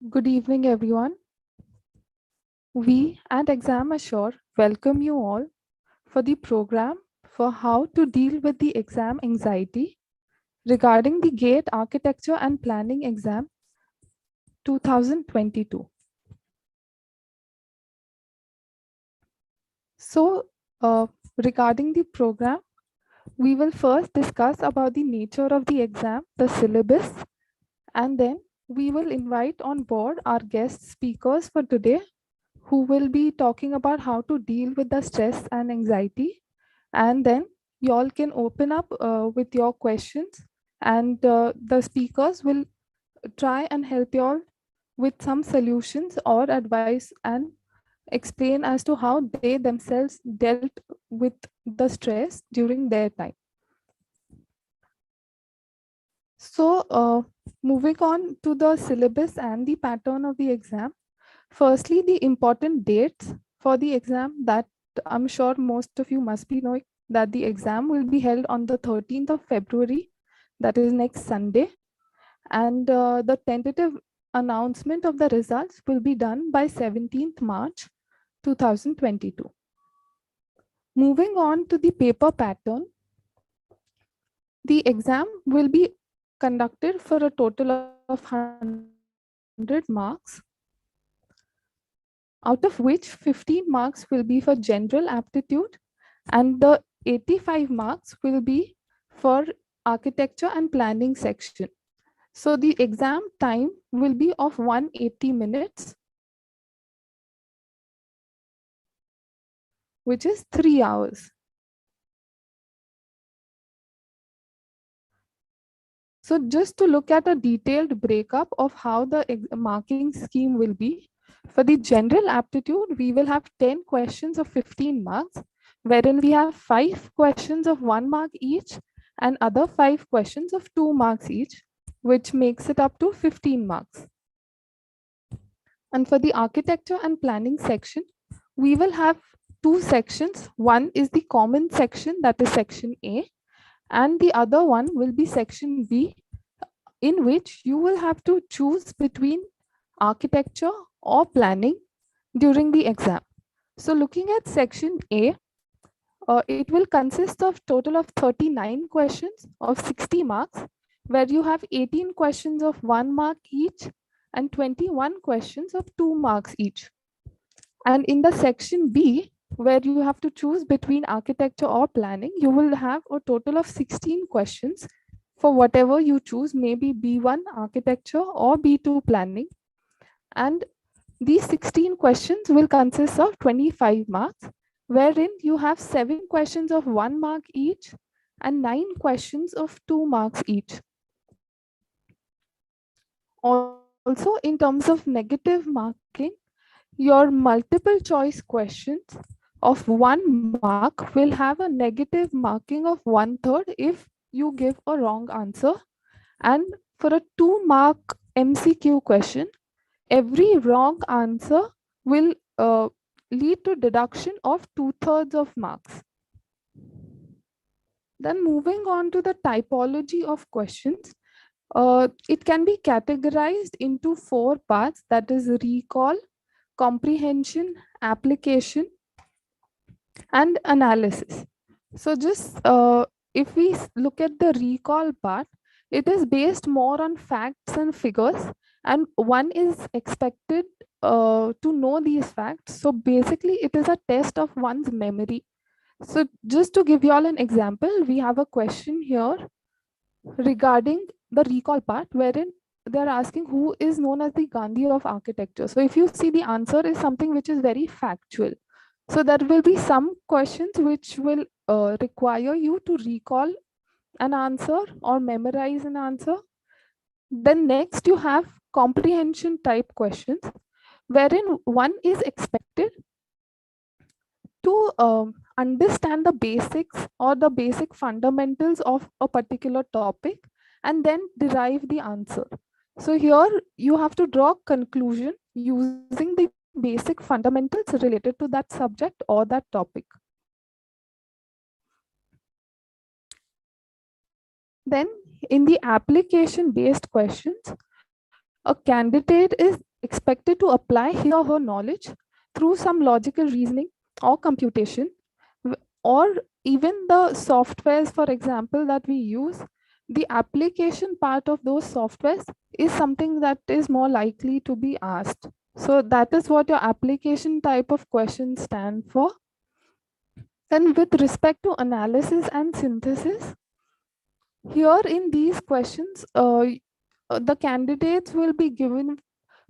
Good evening, everyone. We at Exam Assure welcome you all for the program for how to deal with the exam anxiety regarding the GATE Architecture and Planning Exam 2022. So, regarding the program, we will first discuss about the nature of the exam, the syllabus, and then we will invite on board our guest speakers for today who will be talking about how to deal with the stress and anxiety. And then you all can open up with your questions, and the speakers will try and help you all with some solutions or advice and explain as to how they themselves dealt with the stress during their time. So, moving on to the syllabus and the pattern of the exam. Firstly, the important dates for the exam that I'm sure most of you must be knowing that the exam will be held on the 13th of February, that is next Sunday, and the tentative announcement of the results will be done by 17th March 2022. Moving on to the paper pattern, the exam will be conducted for a total of 100 marks, out of which 15 marks will be for general aptitude and the 85 marks will be for architecture and planning section. So the exam time will be of 180 minutes, which is 3 hours. So just to look at a detailed breakup of how the marking scheme will be, for the general aptitude, we will have 10 questions of 15 marks, wherein we have 5 questions of 1 mark each and other 5 questions of 2 marks each, which makes it up to 15 marks. And for the architecture and planning section, we will have 2 sections. One is the common section, that is section A, and the other one will be section B, in which you will have to choose between architecture or planning during the exam. So looking at section A, it will consist of total of 39 questions of 60 marks, where you have 18 questions of 1 mark each and 21 questions of 2 marks each. And in the section B, where you have to choose between architecture or planning, you will have a total of 16 questions for whatever you choose, maybe B1 architecture or B2 planning. And these 16 questions will consist of 25 marks, wherein you have 7 questions of 1 mark each and 9 questions of 2 marks each. Also, in terms of negative marking, your multiple choice questions of 1 mark will have a negative marking of 1/3 if you give a wrong answer. And for a 2 mark MCQ question, every wrong answer will lead to deduction of 2/3 of marks. Then moving on to the typology of questions, it can be categorized into 4 parts, that is recall, comprehension, application, and analysis. So just if we look at the recall part, it is based more on facts and figures, and one is expected to know these facts. So basically, it is a test of one's memory. So just to give you all an example, we have a question here regarding the recall part, wherein they're asking who is known as the Gandhi of architecture. So if you see, the answer is something which is very factual. So there will be some questions which will require you to recall an answer or memorize an answer. Then next you have comprehension type questions, wherein one is expected to understand the basics or the basic fundamentals of a particular topic and then derive the answer. So here you have to draw conclusion using the basic fundamentals related to that subject or that topic. Then in the application based questions, a candidate is expected to apply his or her knowledge through some logical reasoning or computation, or even the softwares, for example, that we use. The application part of those softwares is something that is more likely to be asked. So that is what your application type of questions stand for. Then with respect to analysis and synthesis, here in these questions, the candidates will be given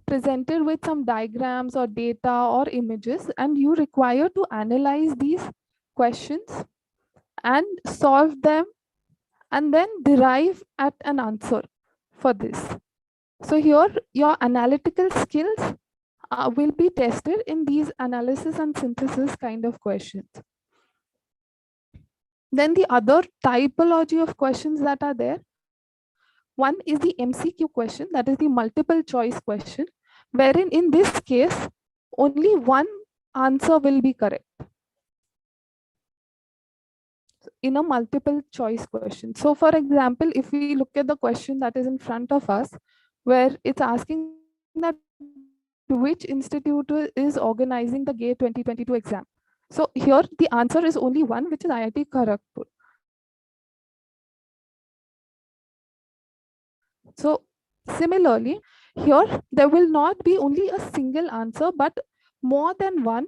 presented with some diagrams or data or images, and you require to analyze these questions and solve them and then derive at an answer for this. So here your analytical skills will be tested in these analysis and synthesis kind of questions. Then the other typology of questions that are there, one is the MCQ question, that is the multiple choice question, wherein in this case only one answer will be correct in a multiple choice question. So for example, if we look at the question that is in front of us, where it's asking that which institute is organizing the GATE 2022 exam. So here the answer is only one, which is IIT Kharagpur. So similarly, here there will not be only a single answer, but more than one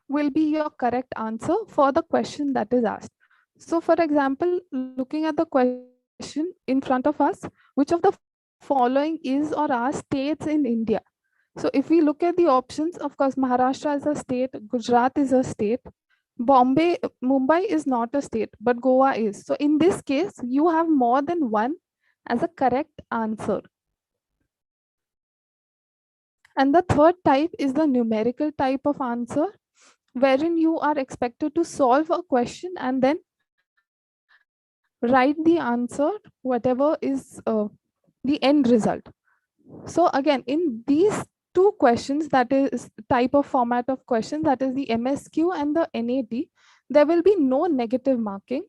will be your correct answer for the question that is asked. So for example, looking at the question in front of us, which of the following is or are states in India? So if we look at the options, of course, Maharashtra is a state, Gujarat is a state, Mumbai is not a state, but Goa is. So in this case, you have more than one as a correct answer. And the third type is the numerical type of answer, wherein you are expected to solve a question and then write the answer, whatever is the end result. So again, in these two questions, that is type of format of questions, that is the MSQ and the NAT, there will be no negative marking.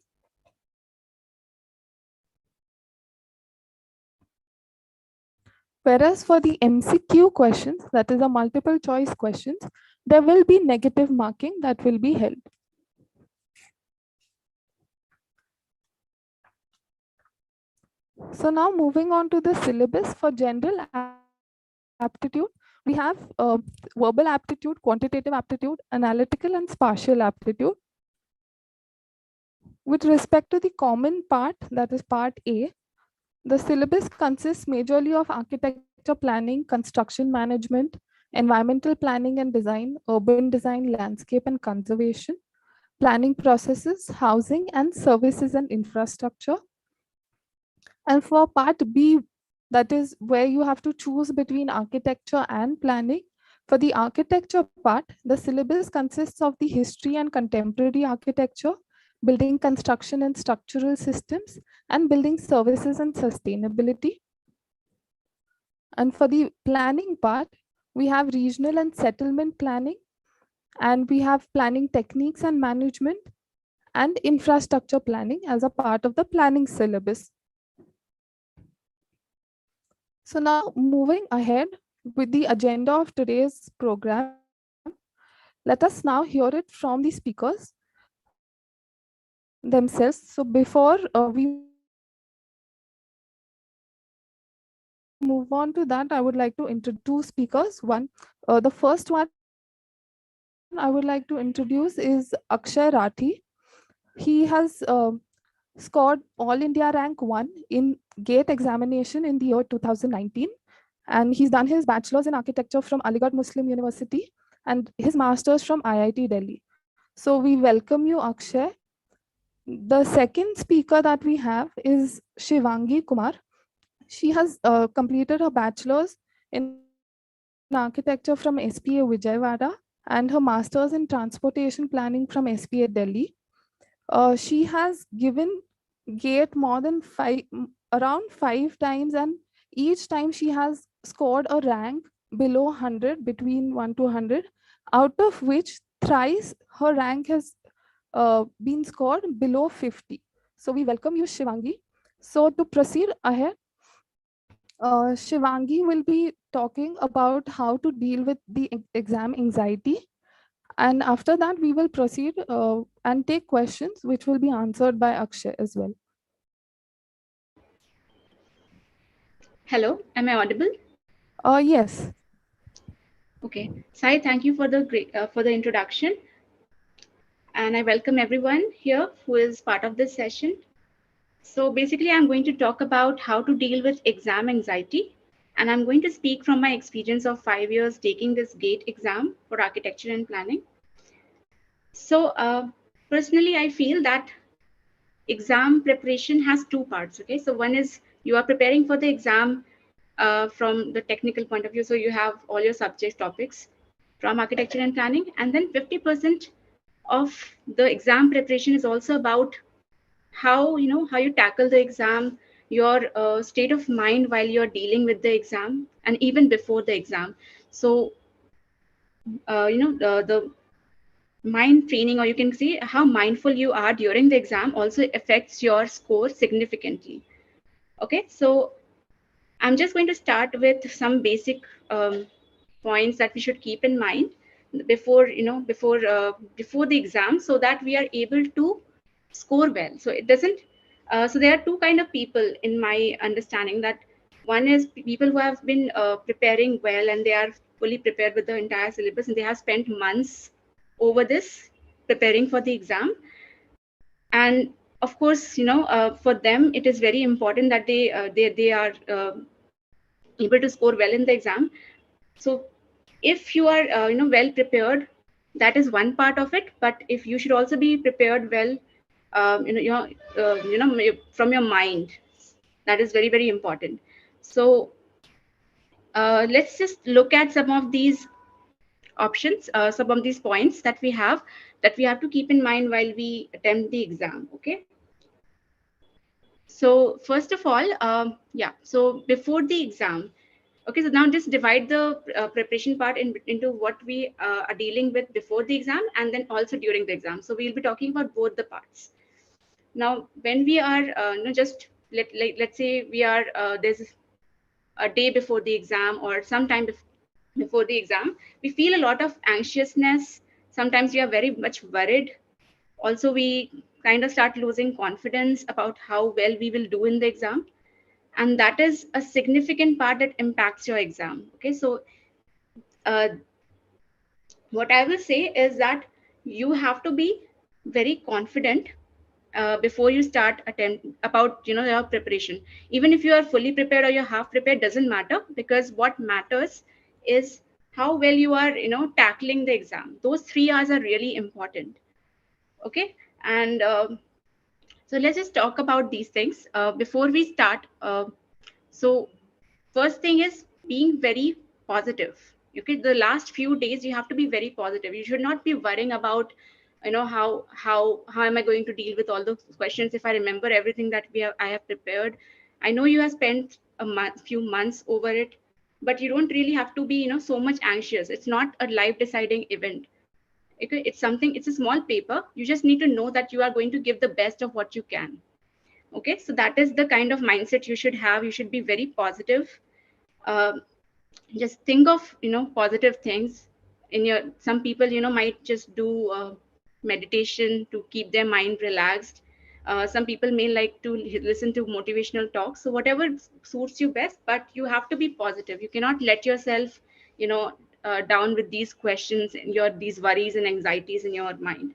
Whereas for the MCQ questions, that is the multiple choice questions, there will be negative marking that will be held. So now moving on to the syllabus for general aptitude, we have verbal aptitude, quantitative aptitude, analytical and spatial aptitude. With respect to the common part, that is part A, the syllabus consists majorly of architecture planning, construction management, environmental planning and design, urban design, landscape and conservation, planning processes, housing and services and infrastructure. And for part B, that is where you have to choose between architecture and planning. For the architecture part, the syllabus consists of the history and contemporary architecture, building construction and structural systems, and building services and sustainability. And for the planning part, we have regional and settlement planning, and we have planning techniques and management, and infrastructure planning as a part of the planning syllabus. So now moving ahead with the agenda of today's program, let us now hear it from the speakers themselves. So before we move on to that, I would like to introduce two speakers. The first one I would like to introduce is Akshay Rathi. He has scored All India Rank 1 in GATE examination in the year 2019. And he's done his bachelor's in architecture from Aligarh Muslim University and his master's from IIT Delhi. So we welcome you, Akshay. The second speaker that we have is Shivangi Kumar. She has completed her bachelor's in architecture from SPA Vijayawada and her master's in transportation planning from SPA Delhi. She has given GATE more than around 5 times, and each time she has scored a rank below 100, between 1 to 100, out of which thrice her rank has been scored below 50. So we welcome you, Shivangi. So to proceed ahead, Shivangi will be talking about how to deal with the exam anxiety. And after that, we will proceed and take questions which will be answered by Akshay as well. Hello, am I audible? Yes. Okay, Sai, thank you for the for the introduction, and I welcome everyone here who is part of this session. So basically, I'm going to talk about how to deal with exam anxiety, and I'm going to speak from my experience of 5 years taking this GATE exam for architecture and planning. So personally, I feel that exam preparation has two parts. Okay, so one is you are preparing for the exam from the technical point of view, so you have all your subject topics from architecture and planning, and then 50% of the exam preparation is also about how you tackle the exam, your state of mind while you're dealing with the exam, and even before the exam. So the mind training, or you can see how mindful you are during the exam, also affects your score significantly. Okay, so I'm just going to start with some basic points that we should keep in mind before the exam, so that we are able to score well. So it doesn't. So there are two kind of people in my understanding. That one is people who have been preparing well, and they are fully prepared with the entire syllabus, and they have spent months over this preparing for the exam. And of course, for them it is very important that they are able to score well in the exam. So if you are well prepared, that is one part of it. But if you should also be prepared well, from your mind, that is very, very important. So let's just look at some of these options, some of these points that we have to keep in mind while we attempt the exam. Okay, so first of all, so before the exam. Okay, so now just divide the preparation part into what we are dealing with before the exam, and then also during the exam. So we'll be talking about both the parts. Now, when we are, just let's say we are, there's a day before the exam, or sometime before the exam, we feel a lot of anxiousness. Sometimes we are very much worried. Also, we kind of start losing confidence about how well we will do in the exam, and that is a significant part that impacts your exam. Okay, so uh, what I will say is that you have to be very confident before you start attempt about your preparation. Even if you are fully prepared or you're half prepared, doesn't matter, because what matters is how well you are tackling the exam. Those 3 hours are really important. Okay, and so let's just talk about these things before we start. So first thing is being very positive. Okay, the last few days you have to be very positive. You should not be worrying about how am I going to deal with all the questions if I remember everything that I have prepared. I know you have spent few months over it, but you don't really have to be so much anxious. It's not a life deciding event. Okay, it's something, it's a small paper. You just need to know that you are going to give the best of what you can. Okay, so that is the kind of mindset you should have. You should be very positive. uh, just think of positive things in your. Some people might just do meditation to keep their mind relaxed. Some people may like to listen to motivational talks. So whatever suits you best, but you have to be positive. You cannot let yourself you know down with these questions and your these worries and anxieties in your mind.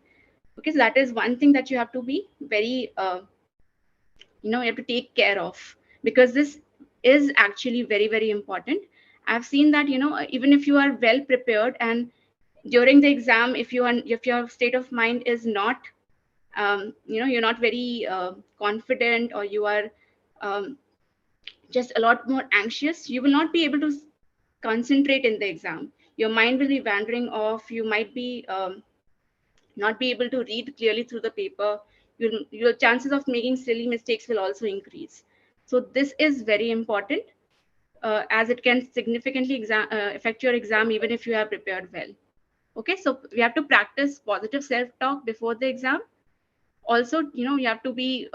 Okay, so that is one thing that you have to be very you have to take care of, because this is actually very, very important. I've seen that even if you are well prepared, and during the exam, if your state of mind is not you're not very confident, or you are um, just a lot more anxious, you will not be able to concentrate in the exam. Your mind will be wandering off. You might be not be able to read clearly through the paper. Your chances of making silly mistakes will also increase. So this is very important, as it can significantly affect your exam even if you have prepared well. Okay, so we have to practice positive self-talk before the exam. Also, you have to be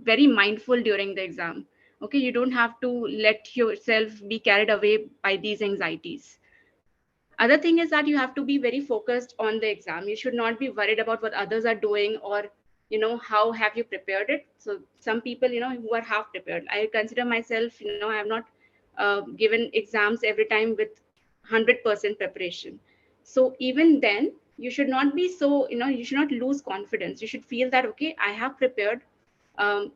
very mindful during the exam. Okay, you don't have to let yourself be carried away by these anxieties. Other thing is that you have to be very focused on the exam. You should not be worried about what others are doing, or how have you prepared it. So some people who are half prepared, I consider myself, I have not given exams every time with 100% preparation. So even then you should not be so, you should not lose confidence. You should feel that, okay, I have prepared, um,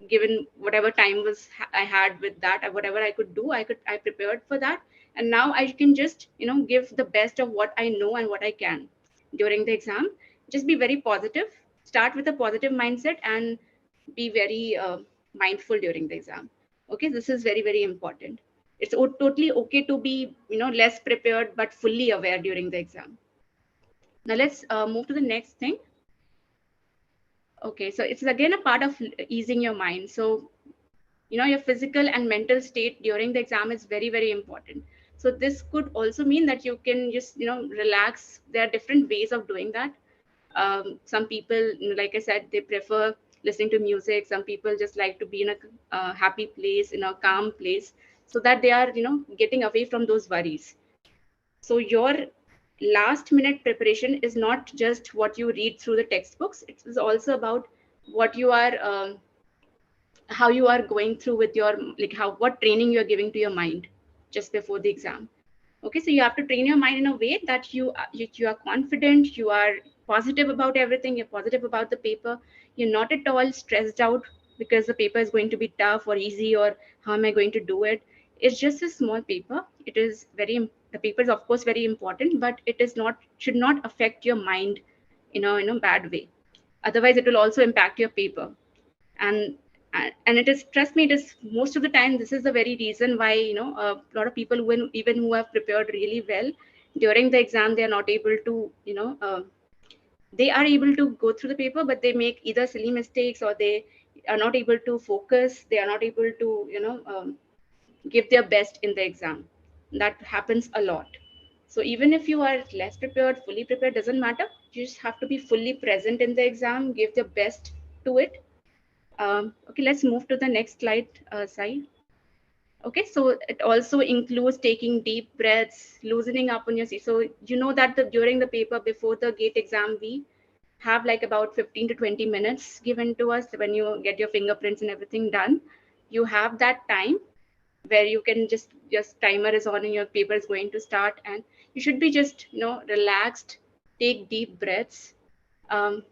given whatever time I had with that, whatever I could do, I prepared for that. And now I can just give the best of what I know and what I can during the exam. Just be very positive, start with a positive mindset, and be very mindful during the exam. Okay, this is very, very important. It's totally okay to be less prepared but fully aware during the exam. Now let's move to the next thing. Okay, so it's again a part of easing your mind. So your physical and mental state during the exam is very, very important. So this could also mean that you can just relax. There are different ways of doing that. Some people, like I said, they prefer listening to music. Some people just like to be in a happy place, in a calm place, so that they are getting away from those worries. So your last minute preparation is not just what you read through the textbooks. It is also about what you are how you are going through with your, like, how, what training you are giving to your mind just before the exam. Okay, so you have to train your mind in a way that you are confident, you are positive about everything, you're positive about the paper, you're not at all stressed out because the paper is going to be tough or easy, or how am I going to do it. It's just a small paper. It is very, the paper is of course very important, but it is not, should not affect your mind in a bad way. Otherwise it will also impact your paper. And and it is, trust me, it is most of the time this is the very reason why a lot of people, when even who have prepared really well during the exam, they are not able to, they are able to go through the paper, but they make either silly mistakes, or they are not able to focus, they are not able to give their best in the exam. That happens a lot. So even if you are less prepared, fully prepared, doesn't matter. You just have to be fully present in the exam, give your best to it. Okay, let's move to the next slide, Sai. Okay, so it also includes taking deep breaths, loosening up on your seat. So you know that during the paper before the gate exam, we have like about 15 to 20 minutes given to us when you get your fingerprints and everything done. You have that time where you can just timer is on and your paper is going to start, and you should be just relaxed, take deep breaths, um,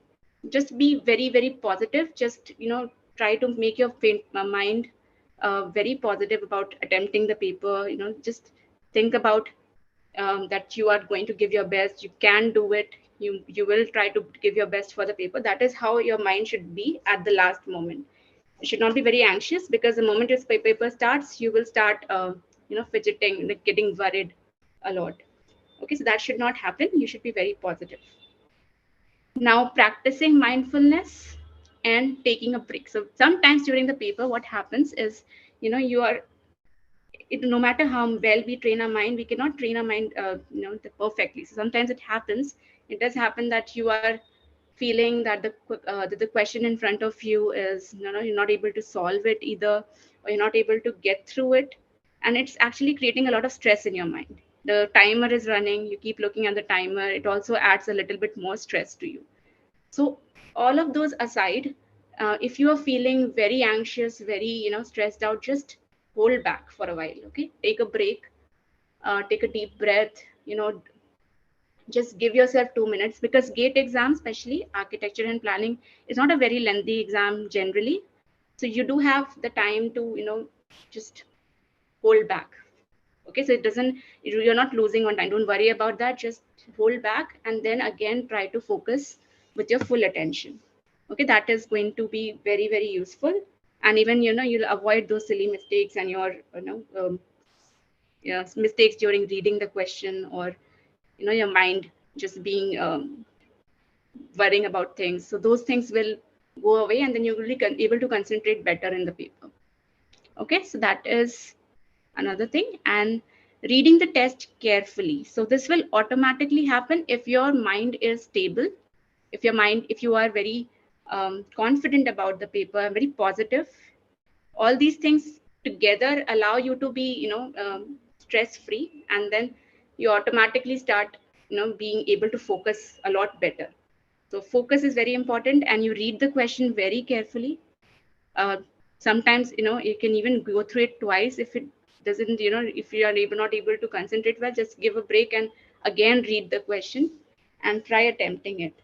just be very, very positive. Just try to make your mind very positive about attempting the paper. Just think about that you are going to give your best, you can do it, you will try to give your best for the paper. That is how your mind should be at the last moment. You should not be very anxious, because the moment your paper starts, you will start fidgeting, like getting worried a lot. Okay, so that should not happen. You should be very positive. Now, practicing mindfulness and taking a break. So sometimes during the paper, what happens is, you are, no matter how well we train our mind, we cannot train our mind, perfectly. So sometimes it happens. It does happen that you are feeling that the question in front of you is, you're not able to solve it either, or you're not able to get through it, and it's actually creating a lot of stress in your mind. The timer is running. You keep looking at the timer. It also adds a little bit more stress to you. So all of those aside, if you are feeling very anxious, very stressed out, just hold back for a while. Okay, take a break, take a deep breath. Just give yourself 2 minutes, because gate exam, especially architecture and planning, is not a very lengthy exam generally. So you do have the time to just hold back. Okay, so it doesn't, you're not losing on time. Don't worry about that. Just hold back, and then again try to focus with your full attention. Okay, that is going to be very, very useful. And even you'll avoid those silly mistakes, and your yeah, mistakes during reading the question, or your mind just being worrying about things. So those things will go away, and then you will be able to concentrate better in the paper. Okay, so that is another thing. And reading the test carefully. So this will automatically happen if your mind is stable, if you are very confident about the paper, very positive. All these things together allow you to be, stress free, and then you automatically start, being able to focus a lot better. So focus is very important, and you read the question very carefully. uh, Sometimes, you can even go through it twice if it doesn't, if you are not able to concentrate well, just give a break and again read the question and try attempting it.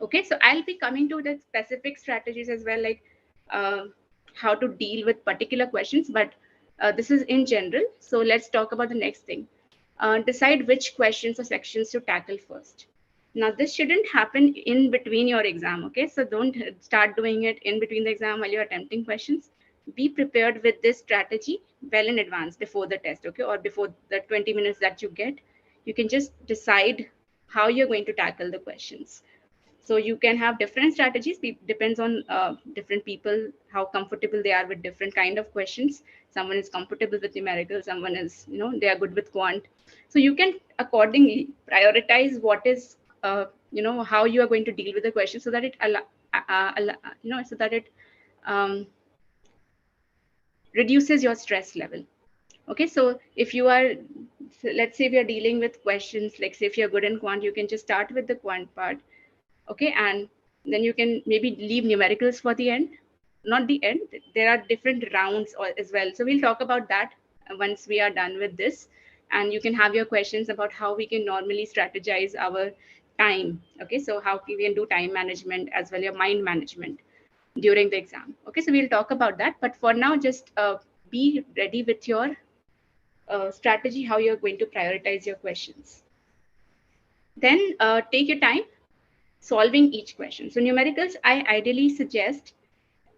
Okay, so I'll be coming to the specific strategies as well, like uh, how to deal with particular questions, but this is in general. So let's talk about the next thing. Decide which questions or sections to tackle first. Now, this shouldn't happen in between your exam, okay? So don't start doing it in between the exam while you're attempting questions. Be prepared with this strategy well in advance before the test, okay? Or before the 20 minutes that you get. You can just decide how you're going to tackle the questions. So you can have different strategies. Depends on different people, how comfortable they are with different kind of questions. Someone is comfortable with numerical, someone is, they are good with quant. So you can accordingly prioritize what is, how you are going to deal with the question, so that it so that it um, reduces your stress level. Okay, so if you are, so let's say we are dealing with questions, like say if you're good in quant, you can just start with the quant part. Okay, and then you can maybe leave numericals for the end. Not the end, there are different rounds as well, so we'll talk about that once we are done with this. And you can have your questions about how we can normally strategize our time. Okay, so how we can do time management as well, your mind management during the exam. Okay, so we'll talk about that, but for now, just be ready with your strategy, how you're going to prioritize your questions. Then take your time solving each question. So numericals, I ideally suggest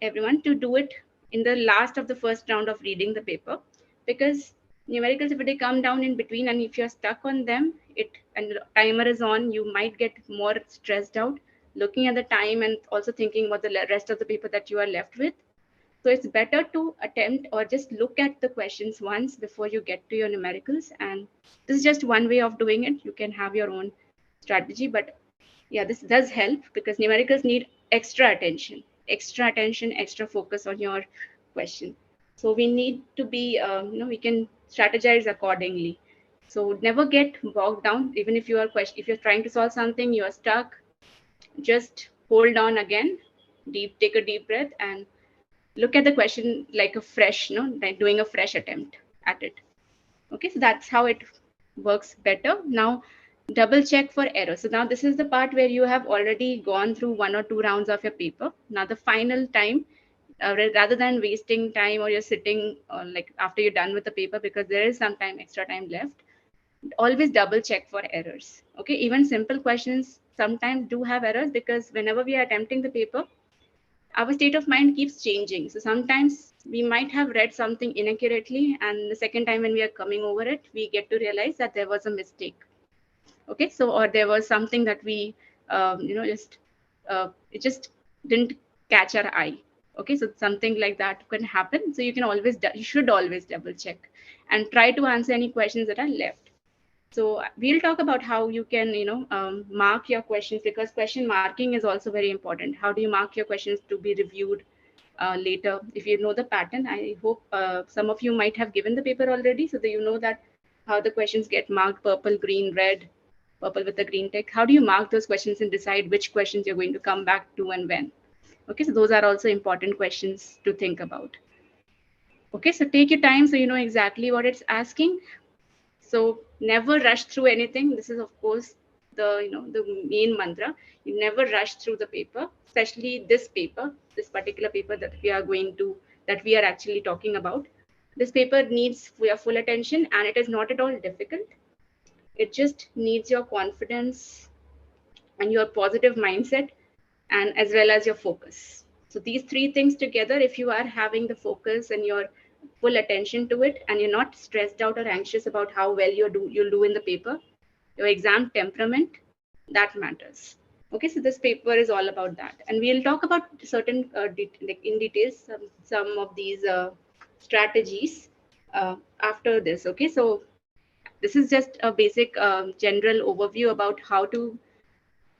everyone to do it in the last of the first round of reading the paper, because numericals, if they come down in between and if you're stuck on them, it and the timer is on, you might get more stressed out looking at the time and also thinking about the rest of the paper that you are left with. So it's better to attempt or just look at the questions once before you get to your numericals. And this is just one way of doing it. You can have your own strategy, but yeah, this does help because numericals need extra attention, extra focus on your question. So we need to be, we can strategize accordingly. So never get bogged down. Even if you are if you're trying to solve something, you are stuck, just hold on again, take a deep breath and look at the question like a fresh, like doing a fresh attempt at it. Okay, so that's how it works better. Now, double check for error. So now this is the part where you have already gone through 1 or 2 rounds of your paper. Now the final time, rather than wasting time or you're sitting like after you're done with the paper, because there is some time, extra time left, always double check for errors. Okay, even simple questions sometimes do have errors, because whenever we are attempting the paper, our state of mind keeps changing. So sometimes we might have read something inaccurately, and the second time when we are coming over it, we get to realize that there was a mistake. Okay, so or there was something that we, just it just didn't catch our eye. Okay, so something like that can happen. So you can always, you should always double check and try to answer any questions that are left. So we'll talk about how you can, mark your questions, because question marking is also very important. How do you mark your questions to be reviewed later? If you know the pattern, I hope some of you might have given the paper already, so that you know that how the questions get marked: purple, green, red, purple with the green tick. How do you mark those questions and decide which questions you're going to come back to and when? Okay, so those are also important questions to think about. Okay, so take your time so you know exactly what it's asking. So never rush through anything. This is, of course, the main mantra. You never rush through the paper, especially this paper, this particular paper that we are actually talking about. This paper needs your full attention, and it is not at all difficult. It just needs your confidence and your positive mindset, and as well as your focus. So these three things together, if you are having the focus and your full attention to it, and you're not stressed out or anxious about how well you'll do in the paper, your exam temperament, that matters. Okay, so this paper is all about that, and we'll talk about certain like in details some of these strategies after this. Okay, so this is just a basic general overview about how to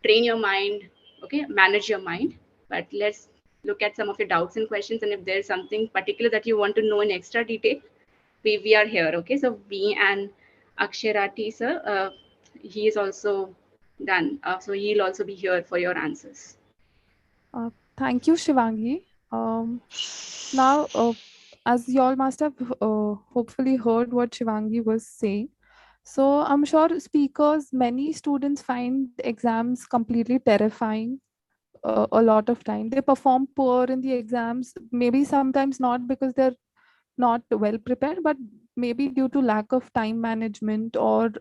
train your mind, okay, manage your mind. But let's look at some of your doubts and questions, and if there's something particular that you want to know in extra detail, we are here. Okay, so me and Aksharati sir, he is also done, so he'll also be here for your answers. Thank you, Shivangi. Now, as y'all must have hopefully heard what Shivangi was saying, so I'm sure speakers, many students find exams completely terrifying a lot of time. They perform poor in the exams, maybe sometimes not because they're not well prepared, but maybe due to lack of time management, or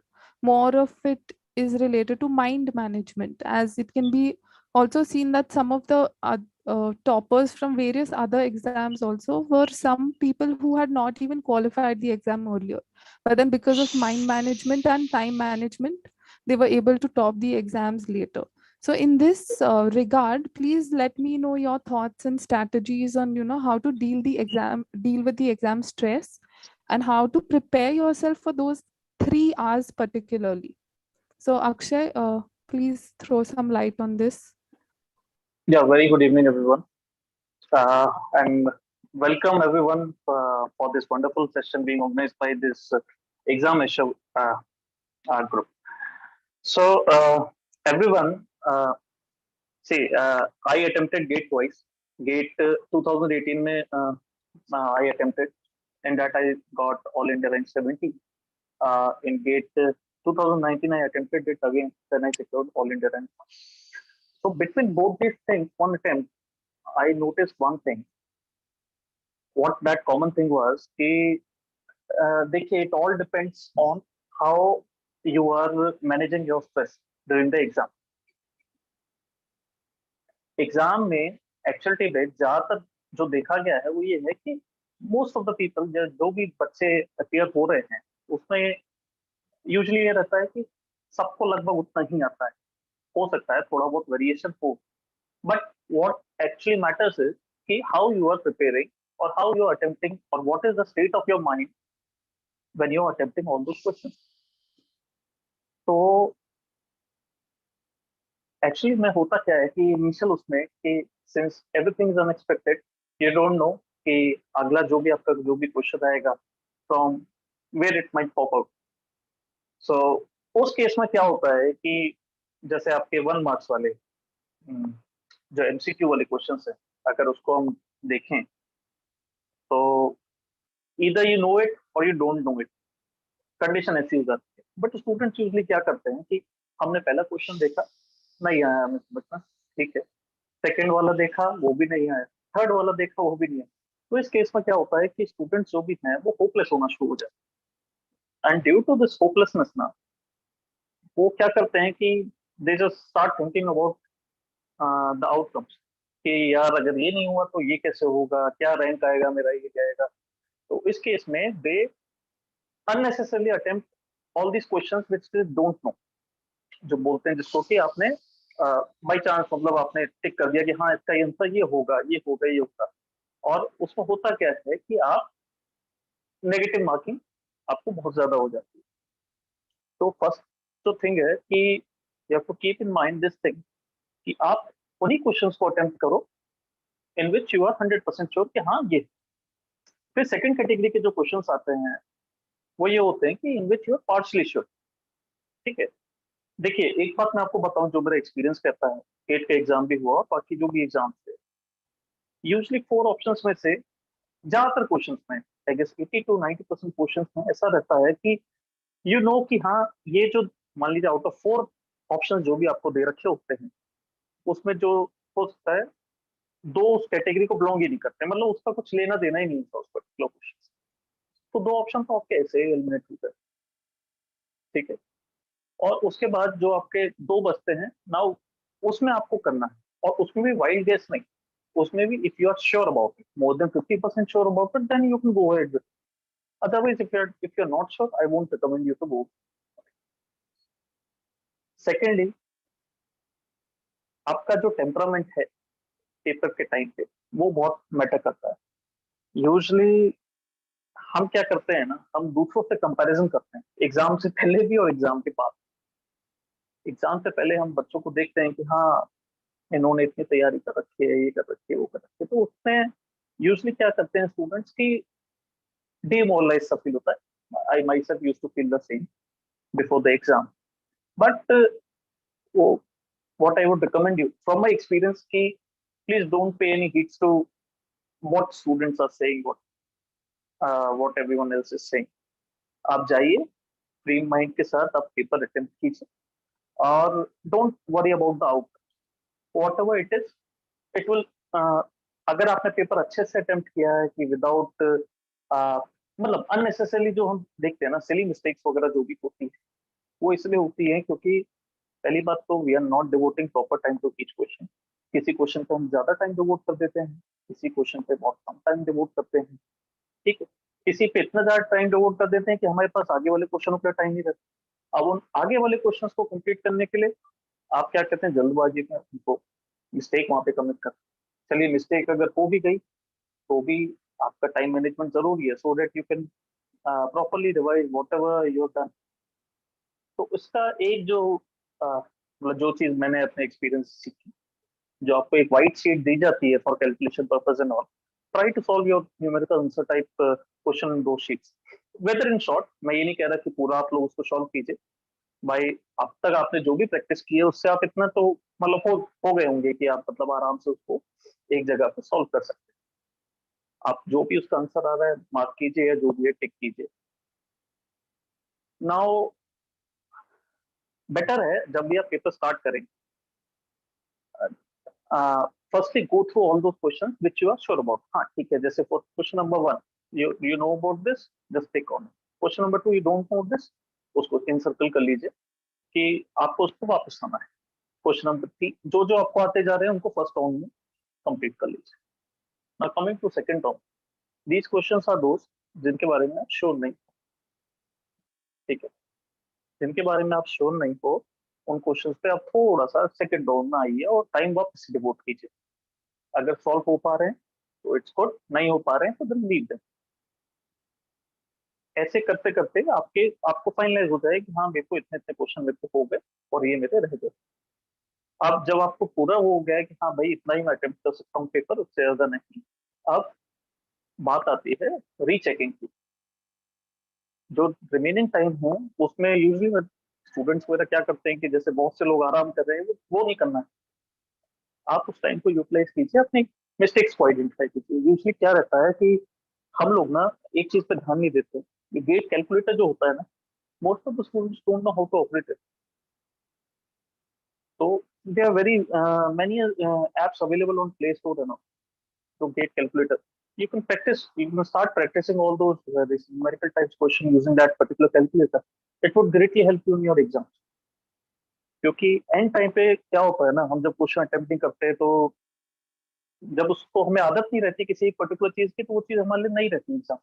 more of it is related to mind management, as it can be also seen that some of the toppers from various other exams also were some people who had not even qualified the exam earlier, but then because of mind management and time management, they were able to top the exams later. So in this regard, please let me know your thoughts and strategies on, how to deal with the exam stress, and how to prepare yourself for those 3 hours particularly. So Akshay, please throw some light on this. Yeah, very good evening, everyone. And welcome everyone for this wonderful session being organized by this exam issue group. So, everyone, see, I attempted GATE twice. GATE 2018, I attempted, and that I got all India rank 70. In GATE 2019, I attempted it again, then I secured all India rank. So, between both these things, one attempt, I noticed one thing. What that common thing was, it all depends on how you are managing your stress during the exam. Exam में actuality में ज्यादातर जो देखा गया है वो ये है कि मोस्ट ऑफ द पीपल जो भी बच्चे अपियर हो रहे हैं उसमें यूजुअली ये रहता है कि सबको लगभग उतना ही आता है, हो सकता है थोड़ा बहुत वेरिएशन हो, but what actually matters is कि how you are preparing or how you are attempting or what is the state of your mind when you are attempting all those questions. तो एक्चुअली में होता क्या है कि initial उसमें कि since everything is unexpected, you don't know कि अगला जो भी आपका जो भी क्वेश्चन आएगा from where it might pop out. So उस केस में क्या होता है कि जैसे आपके 1 मार्क्स वाले जो एमसीक्यू वाले क्वेश्चंस है, अगर उसको हम देखें तो either you know it or you don't know it, condition ऐसी हो जाती है. बट स्टूडेंट्स यूजली क्या करते हैं कि हमने पहला क्वेश्चन देखा, नहीं आया हमें समझ में, ठीक है, सेकंड वाला देखा वो भी नहीं आया, थर्ड वाला देखा वो भी नहीं आया. तो इस केस में क्या होता है कि स्टूडेंट्स जो भी हैं वो होपलेस होना शुरू हो जाते हैं. And due to this hopelessness ना, वो क्या करते हैं कि they just start thinking about the outcomes कि यार अगर ये नहीं हुआ तो ये कैसे होगा, क्या रैंक आएगा मेरा, ये जाएगा. तो इस केस में दे unnecessarily attempt all these questions which they don't know, जो बोलते हैं जिसको कि आपने बाई चांस मतलब आपने टिक कर दिया कि हाँ इसका ये आंसर ये होगा, ये होगा, ये होगा, और उसमें होता क्या है कि आप नेगेटिव मार्किंग आपको बहुत ज्यादा हो जाती है. तो फर्स्ट जो थिंग है कि you have to keep in mind this thing कि आप उन्हीं क्वेश्चंस को अटेम्प्ट करो in which you are 100% sure कि हाँ ये. फिर सेकंड कैटेगरी के जो क्वेश्चंस आते हैं वो ये होते हैं कि in which you are partially sure. ठीक है, देखिए एक बात मैं आपको बताऊं जो मेरा एक्सपीरियंस कहता है, गेट का एग्जाम भी हुआ और बाकी जो भी एग्जाम थे, यूजली 4 ऑप्शंस में से ज्यादातर क्वेश्चंस में आई गेस 80 to 90% क्वेश्चंस में ऐसा रहता है कि यू नो कि हाँ ये जो मान लीजिए आउट ऑफ 4 ऑप्शन जो भी आपको दे रखे होते हैं उसमें जो हो सकता है 2 उस कैटेगरी को बिलोंग ही नहीं करते, मतलब उसका कुछ लेना देना ही नहीं था उस पर्टिकुलर क्वेश्चन. तो 2 ऑप्शन तो आपके ऐसे ही एलिमिनेट होते हैं. ठीक है, और उसके बाद जो आपके 2 बचते हैं नाउ उसमें आपको करना है, और उसमें भी वाइल्ड गेस नहीं, उसमें भी if you are sure about it, more than 50% sure about it, then you can go ahead with. Otherwise if you are not sure, I won't recommend you to go. Secondly, आपका जो temperament है paper के time पे वो बहुत matter करता है. Usually हम क्या करते हैं ना, हम दूसरों से कंपैरिजन करते हैं एग्जाम से पहले भी और एग्जाम के बाद. एग्जाम से पहले हम बच्चों को देखते हैं कि हाँ इन्होंने इतनी तैयारी कर रखी है, ये कर रखी है, वो कर रखी है। तो उसमें यूजली क्या करते हैं स्टूडेंट्स की डिमोरलाइज सा फील होता है। I myself used to feel the same before the exam. But वो what I would recommend you from my experience कि please don't pay any heeds to what students are saying, what everyone else is saying. आप जाइए free mind के साथ, आप paper attempt कीजिए और don't worry about the out, what ever it is it will. अगर आपने पेपर अच्छे से अटेम्प्ट किया है कि विदाउट मतलब अननेसेसरली जो हम देखते हैं ना सिली मिस्टेक्स वगैरह जो भी होती है वो इसलिए होती है क्योंकि पहली बात तो we are not devoting proper time to each question. किसी क्वेश्चन पे हम ज्यादा टाइम डिवोट कर देते हैं, किसी क्वेश्चन पे बहुत कम टाइम डिवोट करते हैं, ठीक है। किसी पे इतना ज्यादा टाइम डिवोट कर देते हैं कि हमारे पास आगे वाले क्वेश्चनों के टाइम नहीं रहता। अब उन आगे वाले क्वेश्चंस को कंप्लीट करने के लिए आप क्या कहते हैं जल्दबाजी में उनको मिस्टेक वहां पे कमिट कर। चलिए मिस्टेक अगर हो भी गई तो भी आपका टाइम मैनेजमेंट जरूरी है so that you can properly revise what ever you done. तो उसका एक जो मतलब जो चीज मैंने अपने एक्सपीरियंस सीखी, जो आपको एक वाइट शीट दी जाती है for calculation purpose and all, try to solve your numerical answer type question in दो शीट्स। वेदर इन शॉर्ट, मैं ये नहीं कह रहा कि पूरा आप लोग उसको सॉल्व कीजिए। भाई अब तक आपने जो भी प्रैक्टिस की है उससे आप इतना तो मतलब हो गए होंगे कि आप मतलब आराम से उसको एक जगह पे सॉल्व कर सकते हैं। आप जो भी उसका आंसर आ रहा है मार्क कीजिए या जो भी है टिक कीजिए। नाउ बेटर है जब भी आप पेपर स्टार्ट करें, firstly go through all those questions which you are sure about। हाँ ठीक है, जैसे for question number 1 you know about this, just tick on it। question number 2 you don't know this, उसको इन सर्कल कर लीजिए कि आपको उसको वापस आना है। क्वेश्चन नंबर 3 जो जो आपको आते जा रहे हैं उनको फर्स्ट राउंड में कंप्लीट कर लीजिए। Now coming to second round, these questions are those जिनके बारे में आप श्योर नहीं, ठीक है, जिनके बारे में आप श्योर नहीं हो उन क्वेश्चंस पे आप थोड़ा सा सेकंड राउंड में आइए और टाइम वापस डिवोट कीजिए। अगर सॉल्व हो पा रहे हैं तो इट्स गुड, नहीं हो पा रहे हैं तो देन लीव देम। ऐसे करते करते आपको फाइनलाइज हो जाए कि हाँ मेरे को इतने इतने क्वेश्चन मेरे को हो गए और ये मेरे रह गए। अब जब आपको पूरा हो गया है कि हाँ भाई इतना ही मैं अटेम्प्ट कर सकता हूँ पेपर, उससे ज्यादा नहीं, अब बात आती है रीचेकिंग की। जो रिमेनिंग टाइम है उसमें यूजली स्टूडेंट्स वगैरह क्या करते हैं कि जैसे बहुत से लोग आराम कर रहे हैं, वो नहीं करना है। आप उस टाइम को यूटिलाइज कीजिए, अपनी मिस्टेक्स को आइडेंटिफाई कीजिए। यूजली क्या रहता है कि हम लोग ना एक चीज पे ध्यान नहीं देते। ये गेट कैलकुलेटर जो होता है ना, most of the students don't know how to operate it. तो there are very many apps available on Play Store and all to gate calculator। You can practice, you can start practicing all those this numerical types question using that particular calculator। It would greatly help you in your exams। क्योंकि and time पे क्या होता है ना, हम जब question attempting करते हैं तो जब उसको हमें आदत नहीं रहती किसी एक पर्टिकुलर चीज की तो वो चीज हमारे लिए नहीं रहती एग्जाम।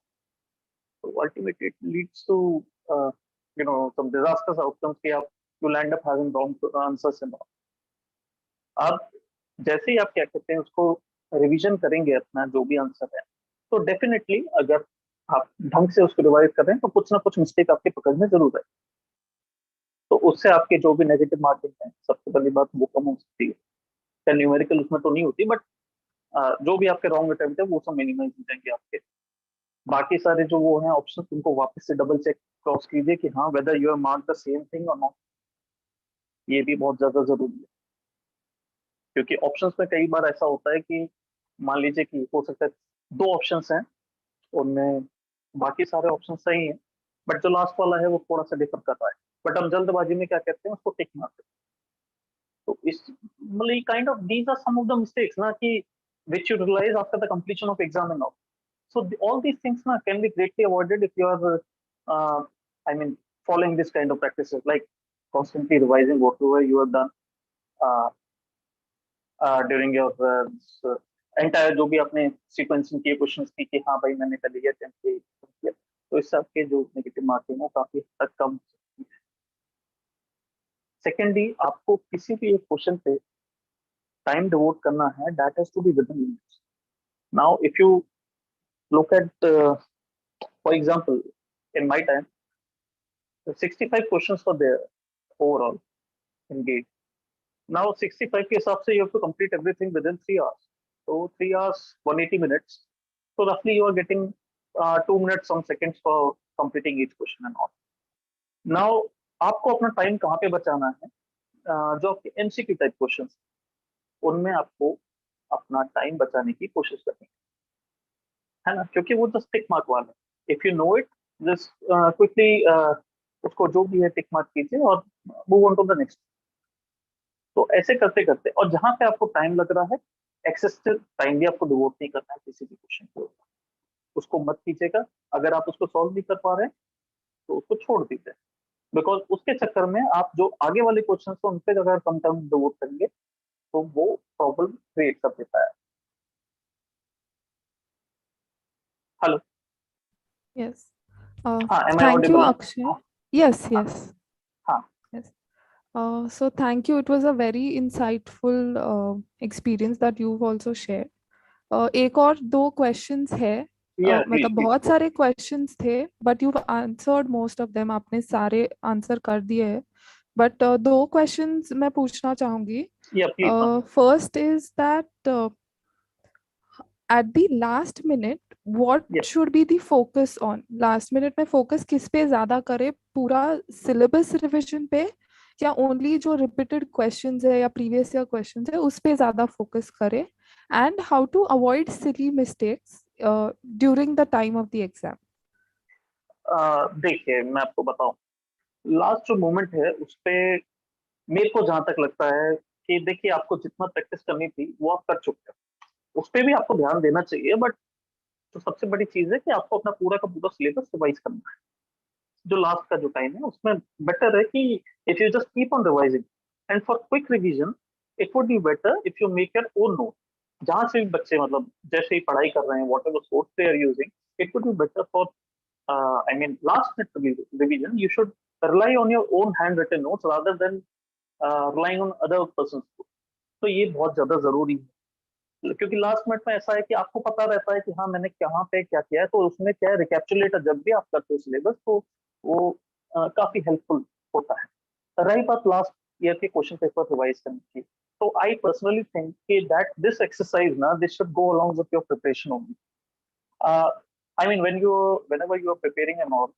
तो ultimately it leads to some disasters outcomes कि आप you land up having wrong answers and all. आप जैसे ही आप क्या कहते हैं उसको रिवीजन करेंगे अपना जो भी आंसर है, तो डेफिनेटली अगर आप ढंग से उसको रिवाइज कर रहे हैं तो कुछ ना कुछ मिस्टेक आपके पकड़ में जरूर है। तो उससे आपके जो भी नेगेटिव मार्किंग है सबसे पहली बात वो कम हो सकती है। न्यूमेरिकल उसमें तो नहीं होती, बट जो भी आपके रॉन्ग अटेम्प्ट है वो सब मिनिमाइज हो जाएंगे आपके। बाकी सारे जो वो हैं ऑप्शन उनको वापस से डबल चेक क्रॉस कीजिए कि हाँ whether you have mark the same thing और नॉट। ये भी बहुत ज्यादा जरूरी है क्योंकि ऑप्शंस में कई बार ऐसा होता है कि मान लीजिए कि हो सकता है दो ऑप्शंस हैं, उनमें बाकी सारे ऑप्शन सही हैं बट जो लास्ट वाला है वो थोड़ा सा डिफर कर रहा है, बट हम जल्दबाजी में क्या कहते हैं उसको टिक मारते हैं। तो इस मतलब kind of these are some of the mistakes ना कि which you realize after the completion of exam and all। So all these things na can be greatly avoided if you are I mean following this kind of practices like constantly revising whatever you have done uh, during your entire जो भी आपने sequencing किए questions की कि हाँ भाई मैंने कर लिया अटेम्प्ट किया, तो इससे आपके जो नेगेटिव मार्किंग है काफी हद तक कम। सेकेंडली आपको किसी भी एक क्वेश्चन पे टाइम डिवोट करना है, that has to be within limits. Now if you look at for example in my time 65 questions were there overall in gate। Now 65 के हिसाब से you have to complete everything within 3 hours. So 3 hours 180 minutes. So roughly you are getting 2 minutes some seconds for completing each question and all. Now आपको अपना time कहाँ पे बचाना है? जो आपके एमसीक्यू टाइप क्वेश्चंस उनमें आपको अपना टाइम बचाने की कोशिश करनी है ना, क्योंकि वो जस्ट टिक मार्क वाला है. If you know it just quickly उसको जो भी है टिक मार्क कीजिए और move on to the next. तो ऐसे करते करते और जहां पे आपको टाइम लग रहा है एक्सेसिव टाइम भी आपको डिवोट नहीं करना है किसी भी क्वेश्चन के ऊपर. उसको मत कीजिएगा. अगर आप उसको सॉल्व नहीं कर पा रहे हैं तो उसको छोड़ दीजिए, बिकॉज उसके चक्कर में आप जो आगे वाले क्वेश्चन हैं उन पे अगर कम टाइम डिवोट करेंगे तो वो प्रॉब्लम क्रिएट कर देता है. हेलो. Yes. हाँ, am I Thank you, audible now? Akshay. Yes, हाँ. yes. हाँ. Yes. So thank you. It was a very insightful experience that you've also shared. एक और दो questions है. Yeah, मतलब please. बहुत सारे questions थे, but you've answered most of them. आपने सारे answer कर दिए हैं. But दो questions मैं पूछना चाहूँगी. Yeah, please. First is that at the last minute, what Yeah. should be the focus on? Last minute में focus किस पे ज़्यादा करे? पूरा syllabus revision पे या only जो repeated questions है या previous year questions है उस पे ज़्यादा focus करे? And how to avoid silly mistakes during the time of the exam? देखिए मैं आपको बताऊं, लास्ट जो मोमेंट है उस पे मेरे को जहां तक लगता है कि देखिए आपको जितना प्रैक्टिस करनी थी वो आप कर चुके हैं, उस पे भी आपको ध्यान देना चाहिए. बट जो सबसे बड़ी चीज है कि आपको अपना पूरा का पूरा सिलेबस रिवाइज करना है. जो लास्ट का जो टाइम है उसमें बेटर है कि if you just keep on revising and for quick revision it would be better if you make your own note. जहां से भी बच्चे मतलब जैसे ही पढ़ाई कर रहे हैं whatever source they are using, it would be better for I mean, last minute revision, you should rely on your own handwritten notes rather than relying on other person's notes. तो ये बहुत ज्यादा जरूरी है, क्योंकि last minute में ऐसा है कि आपको पता रहता है कि हाँ मैंने कहाँ पे क्या किया है, तो उसमें क्या है रिकैप्चुलेट जब भी आप करते हो सिलेबस तो वो काफी हेल्पफुल होता है. रही बात लास्ट ईयर के क्वेश्चन पेपर रिवाइज करने की, तो आई पर्सनली थिंक कि दैट दिस एक्सरसाइज ना this should go along with your preparation only. I mean, whenever you are preparing and all,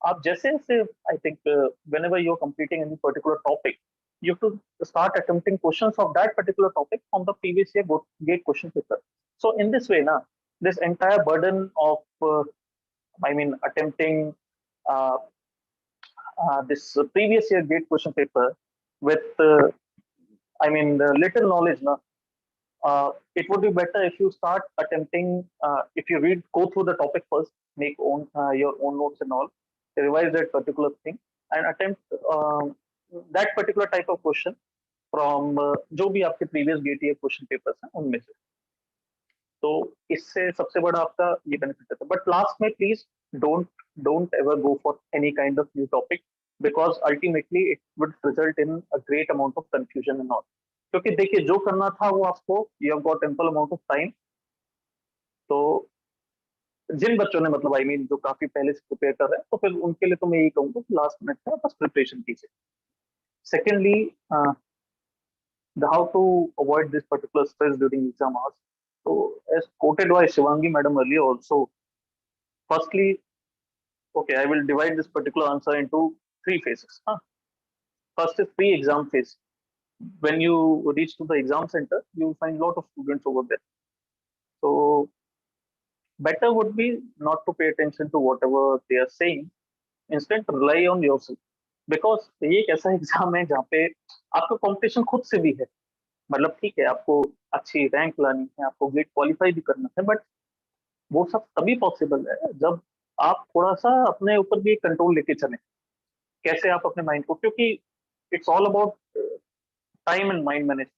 आप जैसे जैसे I think whenever you are completing any particular topic, you have to start attempting questions of that particular topic from the previous year gate question paper. So in this way, na, this entire burden of I mean attempting uh, this previous year gate question paper with I mean little knowledge, na, it would be better if you start attempting, if you go through the topic first, make your own notes and all, revise that particular thing, and attempt that particular type of question from जो भी आपके previous GATE question papers हैं उनमें से. तो इससे सबसे बड़ा आपका ये बेनिफिट है. बट लास्ट में please don't ever go for any kind of new topic, because ultimately it would result in a great amount of confusion and all. क्योंकि देखिए जो करना था वो आपको you have got ample amount of time. तो जिन बच्चों ने मतलब आई मीन जो काफी पहले से प्रिपेयर कर रहे हैं तो फिर उनके लिए तो मैं यही कहूंगा कि लास्ट मिनट में बस प्रिपरेशन कीजिए. Secondly, how to avoid this particular stress during exam hours. So as quoted by Shivangi madam earlier also, firstly, okay, I will divide this particular answer into three phases. First is pre-exam phase. When you reach to the exam center, you will find a lot of students over there. So better would be not to pay attention to whatever they are saying. Instead, rely on yourself. Because ये एक ऐसा exam है जहाँ पे आपका competition खुद से भी है. मतलब ठीक है आपको अच्छी रैंक लानी है, आपको गेट क्वालिफाई भी करना है, बट वो सब तभी पॉसिबल है जब आप थोड़ा सा अपने ऊपर भी कंट्रोल लेके चलें. कैसे आप अपने माइंड को, क्योंकि it's all about time and mind manage.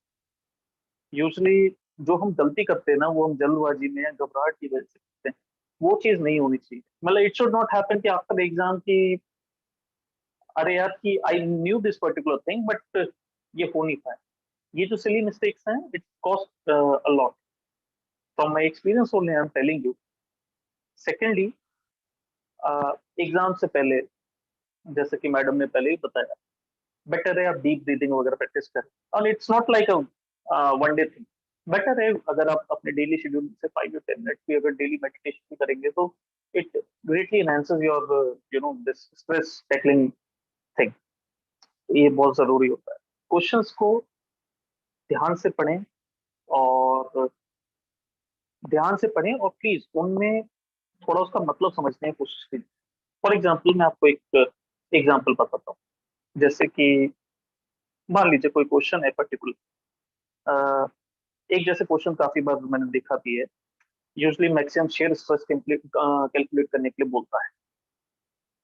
Usually जो हम गलती करते हैं ना वो हम जल्दबाजी में या घबराहट की वजह से करते हैं. वो चीज नहीं होनी चाहिए. मतलब इट शुड नॉट हैपन कि आफ्टर एग्जाम की अरे यार कि I knew this particular thing but ये हो नहीं पाया. ये जो सिली मिस्टेक्स हैं it cost a lot. From my experience only I am telling you. Secondly, exam से पहले जैसे कि मैडम ने पहले ही बताया, बेटर है आप डीप ब्रीदिंग वगैरह प्रैक्टिस करें, और it's not like a one day thing. Better है अगर आप अपने डेली शेड्यूल से 5 to 10 मिनट भी अगर डेली मेडिटेशन भी करेंगे तो it greatly enhances your this stress tackling thing. ये बहुत जरूरी होता है। क्वेश्चंस को ध्यान से पढ़ें, और ध्यान से पढ़ें, और प्लीज उनमें थोड़ा उसका मतलब समझने की कोशिश कीजिए। फॉर एग्जाम्पल मैं आपको एक एग्जाम्पल बताता हूँ। जैसे कि मान लीजिए कोई क्वेश्चन है पर्टिकुलर, एक जैसे क्वेश्चन काफी बार मैंने देखा भी है, usually maximum shear stress calculate करने के लिए बोलता है।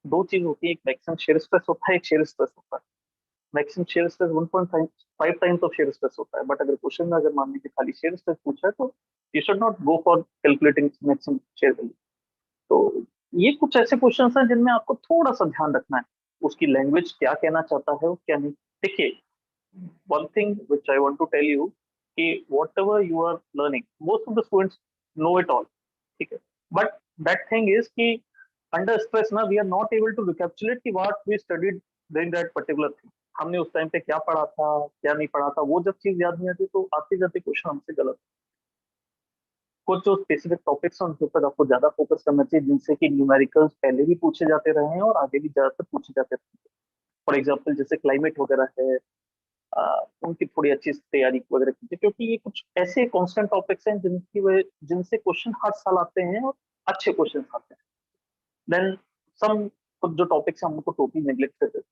दो चीज होती है, एक मैक्सिमम शेयर स्ट्रेस होता है, एक शेयर स्ट्रेस होता है। Maximum shear stress 1.5 times of shear stress होता है, बट अगर क्वेश्चन में अगर मान लीजिए खाली शेयर स्ट्रेस पूछा है तो you should not go for calculating maximum share value. तो ये कुछ ऐसे क्वेश्चन हैं जिनमें आपको थोड़ा सा ध्यान रखना है, उसकी लैंग्वेज क्या कहना चाहता है और क्या नहीं। देखिए, one thing which I want to tell you कि whatever you are learning, most of the students know it all, ठीक है, but that thing is कि under stress ना we are not able to recapitulate कि what we studied during that particular thing, हमने उस time पे क्या पढ़ा था क्या नहीं पढ़ा था, वो जब चीज याद नहीं आती तो आते जाते क्वेश्चन हमसे गलत। कुछ जो स्पेसिफिक टॉपिक्स हैं उनके ऊपर आपको ज्यादा फोकस करना चाहिए, जिनसे कि न्यूमेरिकल्स पहले भी पूछे जाते रहे हैं और आगे भी ज्यादातर पूछे जाते रहे। फॉर एग्जाम्पल जैसे क्लाइमेट वगैरह है, उनकी थोड़ी अच्छी तैयारी वगैरह कीजिए, क्योंकि ये कुछ ऐसे कांस्टेंट टॉपिक्स हैं जिनसे क्वेश्चन हर साल आते हैं और अच्छे क्वेश्चन आते हैं। देन सम कुछ जो टॉपिक्स हैं हम उनको टोटली नेग्लेक्ट कर देते हैं,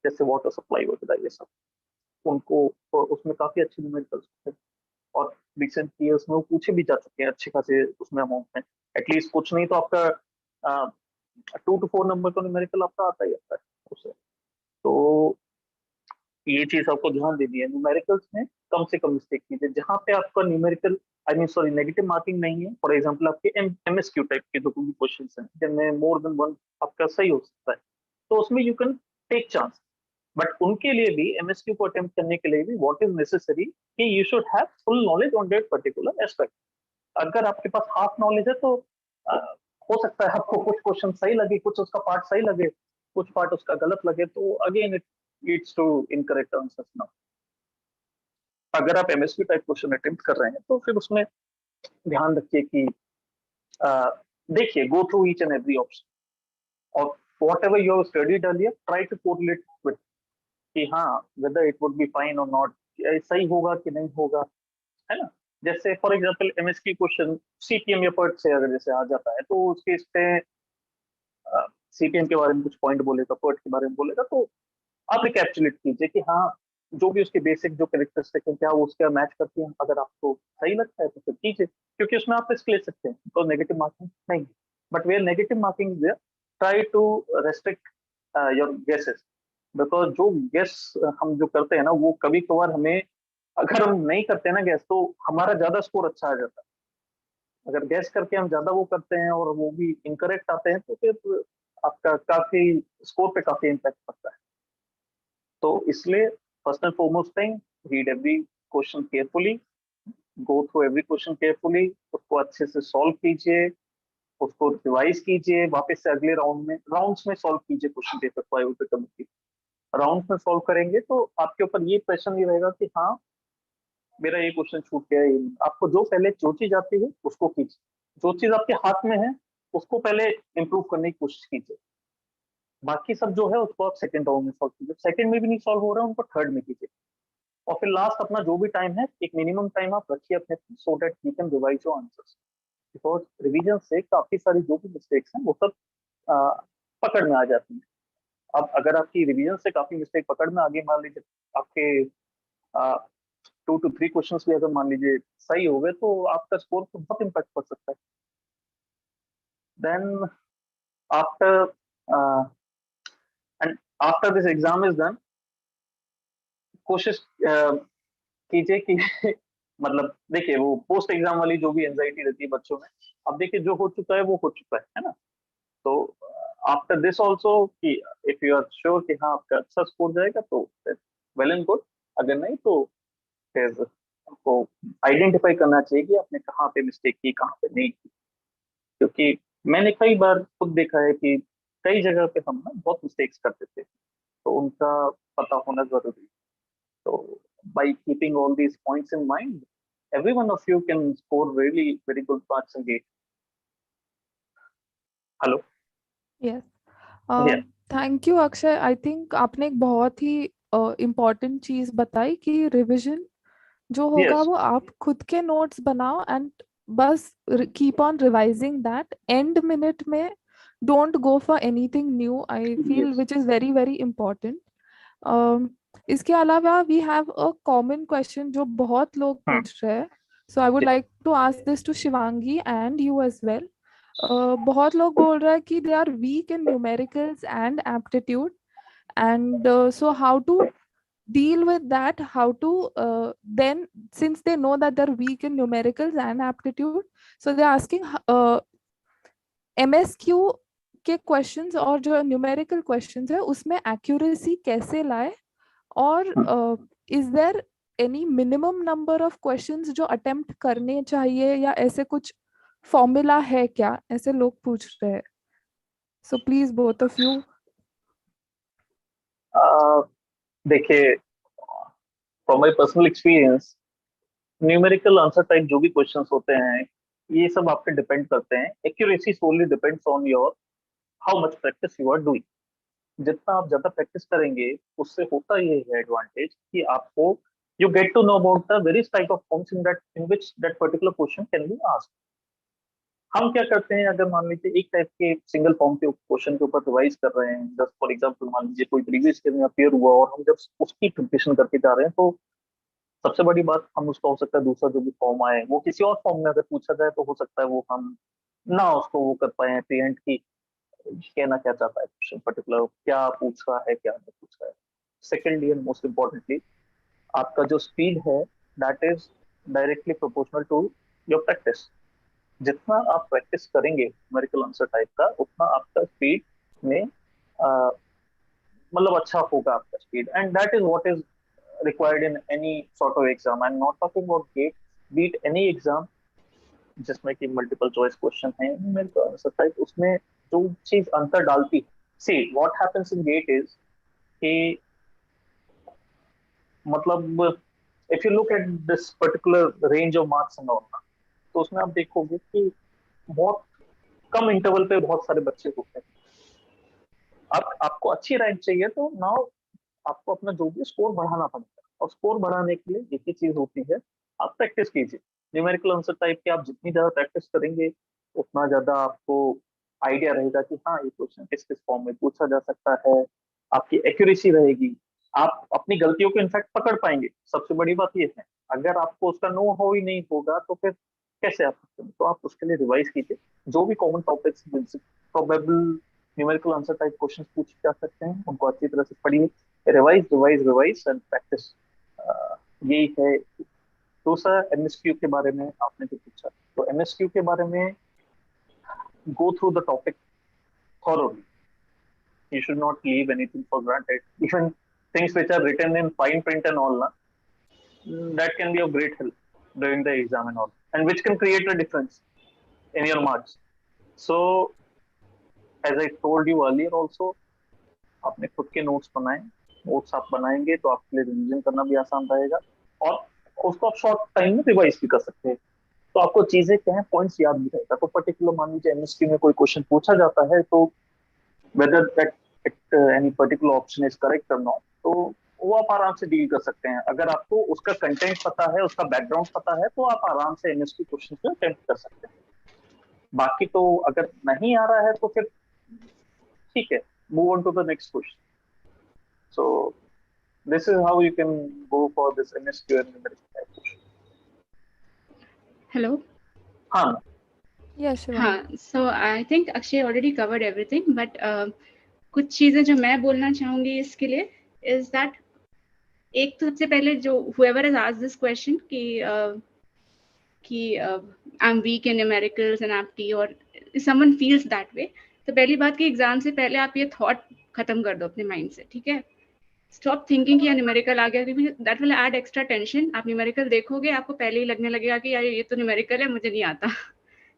जैसे वाटर सप्लाई वगैरह, ये सब उनको तो उसमें काफी अच्छे न्यूमेरिकल्स होते हैं, और रिसेंट ईयर्स में वो पूछे भी जा चुके हैं अच्छे खासे उसमें अमाउंट में। एटलीस्ट कुछ नहीं तो आपका 2 to 4 नंबर का न्यूमेरिकल आपका आता ही आता है उससे। तो ये चीज आपको ध्यान देनी है, न्यूमेरिकल्स में कम से कम मिस्टेक कीजिए। जहां पे आपका numerical I mean sorry negative marking नहीं है, फॉर एग्जांपल आपके एमएसक्यू टाइप के जो भी क्वेश्चन हैं जिनमें मोर देन वन आपका सही हो सकता है, तो उसमें you can take chance. But उनके लिए भी, एमएसक्यू को अटेम्प्ट करने के लिए भी व्हाट इज नेसेसरी कि you should have full knowledge on that particular aspect. अगर आपके पास हाफ नॉलेज है तो अ, हो सकता है आपको कुछ क्वेश्चन सही लगे, कुछ उसका पार्ट सही लगे, कुछ पार्ट उसका गलत लगे, तो again it leads to incorrect answers now. अगर आप एमएसक्यू टाइप क्वेश्चन अटेम्प्ट कर रहे हैं तो फिर उसमें ध्यान रखिए कि अ, देखिए, go through each and every option, और whatever you studied earlier try to correlate with कि हाँ whether it would be fine और नॉट, सही होगा कि नहीं होगा, है ना। जैसे for example MSQ question CPM या पर्ट से अगर जैसे आ जाता है, तो उसके इस पे सीपीएम के बारे में कुछ पॉइंट बोलेगा, पर्ट के बारे में बोलेगा, तो आप रिकैप्चुलेट कीजिए कि हाँ जो भी उसके बेसिक जो कैरेक्टरिस्टिक है क्या वो उसका मैच करती है। अगर आपको सही लगता है तो फिर कीजिए, क्योंकि उसमें आप रिस्क ले सकते हैं, तो नेगेटिव मार्किंग नहीं। But where negative marking there, try to restrict your guesses, because जो गेस हम जो करते हैं ना, वो कभी कभार हमें, अगर हम नहीं करते ना गैस, तो हमारा ज्यादा स्कोर अच्छा आ जाता है। अगर गैस करके हम ज्यादा वो करते हैं और वो भी इनकरेक्ट आते हैं, तो फिर आपका काफी स्कोर पे काफी इम्पैक्ट पड़ता है। तो इसलिए first and foremost thing, read every question carefully, go through every question carefully, उसको अच्छे से सॉल्व कीजिए, उसको रिवाइज कीजिए, वापस से अगले राउंड्स में सॉल्व कीजिए क्वेश्चन पेपर को। आई विल रिकमेंड, राउंड में सॉल्व करेंगे तो आपके ऊपर ये प्रेशर नहीं रहेगा कि हाँ मेरा ये क्वेश्चन छूट गया। ये आपको जो पहले जो चीज आती है उसको कीजिए, जो चीज आपके हाथ में है उसको पहले इम्प्रूव करने की कोशिश कीजिए। बाकी सब जो है उसको आप सेकंड राउंड में सॉल्व कीजिए, सेकंड में भी नहीं सॉल्व हो रहा है उनको थर्ड में कीजिए, और फिर लास्ट अपना जो भी टाइम है एक मिनिमम टाइम आप रखिए अपने, so that you can revise your answers. Because revision से काफी सारी जो भी मिस्टेक्स हैं वो सब पकड़ में आ जाती हैं। अब अगर आपकी रिवीजन से काफी मिस्टेक पकड़ में आ गई, मान लीजिए आपके 2 to 3 क्वेश्चन भी अगर मान लीजिए सही हो गए, तो आपका स्कोर को बहुत इम्पैक्ट पड़ सकता है। Then after and after this exam is done, कोशिश कीजिए कि मतलब देखिए वो पोस्ट एग्जाम वाली जो भी एंजाइटी रहती है बच्चों में, अब देखिए जो हो चुका है वो हो चुका है ना। तो आफ्टर दिस ऑल्सो कि इफ यू आर श्योर कि हाँ आपका अच्छा स्कोर जाएगा तो वेल एंड गुड, अगर नहीं तो फिर आपको आइडेंटिफाई करना चाहिए कि आपने कहाँ पे मिस्टेक की कहाँ पे नहीं की। क्योंकि मैंने कई बार खुद देखा है कि कई जगह पे हम ना बहुत मिस्टेक्स करते थे, तो उनका पता होना जरूरी। तो by keeping all these points in mind, every one of you can score really very good marks in GATE. Hello. Yes, Yeah. Thank you Akshay. I think आपने एक बहुत ही इम्पोर्टेंट चीज बताई कि रिवीजन जो होगा Yes. वो आप खुद के नोट्स बनाओ एंड बस keep on revising that. And minute में don't go for anything new, I feel, Yes. Which is very very important. इसके अलावा we have a common question जो बहुत लोग Hmm. पूछ रहे हैं, so I would like to ask this to Shivangi and you as well. बहुत लोग बोल रहे हैं कि they are weak in numericals and aptitude, and so how to deal with that, how to then, since they know that they're weak in numericals and aptitude, so they're asking MSQ के questions और जो numerical questions है उसमें accuracy कैसे लाए, और is there any minimum number of questions जो attempt करने चाहिए, या ऐसे कुछ फॉर्मूला है क्या, ऐसे लोग पूछ रहे हैं। So please both of you. देखिए, from my personal experience, numerical answer type जो भी क्वेश्चंस होते हैं, ये सब आप पे डिपेंड करते हैं। Accuracy solely depends on your how much practice you are doing. जितना आप ज्यादा प्रैक्टिस करेंगे, उससे होता ये है एडवांटेज कि आपको you get to know about the various type of forms in which that particular question can be asked. हम क्या करते हैं, अगर मान लीजिए एक टाइप के सिंगल फॉर्म के क्वेश्चन के ऊपर रिवाइज कर रहे हैं, जस्ट फॉर एग्जांपल मान लीजिए कोई प्रीवियस ईयर में अपियर हुआ और हम जब उसकी प्रिपरेशन करके जा रहे हैं, तो सबसे बड़ी बात, हम उसका हो सकता है दूसरा जो भी फॉर्म आए वो किसी और फॉर्म में अगर पूछा जाए, तो हो सकता है वो हम ना उसको वो कर पाए प्रिएंट की कहना क्या चाहता है क्वेश्चन पर्टिकुलर, क्या पूछ रहा है क्या नहीं पूछ रहा है। सेकेंडली एंड मोस्ट इम्पोर्टेंटली, आपका जो स्पीड है that is directly proportional to your practice. जितना आप प्रैक्टिस करेंगे न्यूमेरिकल आंसर टाइप का, उतना आपका स्पीड में मतलब अच्छा होगा आपका speed, and that is what is required in any sort of exam. I'm not talking about GATE, beat any exam जिसमें कि मल्टीपल चॉइस क्वेश्चन है, न्यूमेरिकल आंसर टाइप उसमें जो चीज अंतर डालती है। See what happens in GATE is कि मतलब if you look at this particular range of marks and all, तो उसमें आप देखोगे कि बहुत कम इंटरवल पे बहुत सारे बच्चे होते हैं। अब आपको अच्छी रैंक चाहिए, तो नाउ आपको अपना जो भी स्कोर बढ़ाना पड़ेगा, और स्कोर बढ़ाने के लिए एक ही चीज होती है, आप प्रैक्टिस कीजिए। न्यूमेरिकल आंसर टाइप की आप जितनी ज्यादा प्रैक्टिस करेंगे, उतना ज्यादा आपको आइडिया रहेगा कि हाँ, ये क्वेश्चन किस किस फॉर्म में पूछा जा सकता है। आपकी एक्यूरेसी रहेगी, आप अपनी गलतियों को इनफैक्ट पकड़ पाएंगे। सबसे बड़ी बात ये है, अगर आपको उसका नो हो ही नहीं होगा, तो फिर कैसे आप सकते हैं? तो आप उसके लिए रिवाइज कीजिए, जो भी कॉमन टॉपिक्स जिनसे probable numerical answer type question पूछे जा सकते हैं, उनको अच्छी तरह से पढ़िए, revise revise revise and practice. यही है। दूसरा, एमएसक्यू के बारे में आपने जो पूछा, तो एमएसक्यू के बारे में go through the topic thoroughly. You should not leave anything for granted. Even things which are written in fine print and all, that can be of great help during the exam and all, and which can create a difference in your marks. So, as I told you earlier also, आपने खुद के notes बनाए। Notes आप बनाएंगे तो आपके लिए revision करना भी आसान रहेगा, और उसको आप शॉर्ट टाइम में रिवाइज भी कर सकते हैं। तो आपको चीजें क्या है, पॉइंट्स याद भी रहेगा। तो पर्टिकुलर मान लीजिए एमएसक्यू में कोई क्वेश्चन पूछा जाता है, तो whether that any particular option is correct और नॉट, तो वो आप आराम से डील कर सकते हैं। अगर आपको उसका कंटेंट पता है, उसका बैकग्राउंड पता है, तो आप आराम से एमएसक्यू क्वेश्चन को अटेम्प्ट कर सकते हैं। बाकी तो अगर नहीं आ रहा है, तो फिर ठीक है, move on to the next question. So this is how you can go for this MSQ and numerical type. Hello. हाँ, Yes, Shivangi. हाँ, so I think Akshay already covered everything, but कुछ चीजें जो मैं बोलना चाहूंगी इसके लिए is that एक तो सबसे पहले जो whoever has asked this question कि I'm weak in numericals and aptitude, और someone feels that way, तो पहली बात कि एग्जाम से पहले आप ये थॉट खत्म कर दो अपने माइंड से, ठीक है। स्टॉप थिंकिंग कि यार न्यूमेरिकल आ गया, क्योंकि that will add extra tension. आप न्यूमेरिकल देखोगे, आपको पहले ही लगने लगेगा कि यार ये तो न्यूमेरिकल है, मुझे नहीं आता,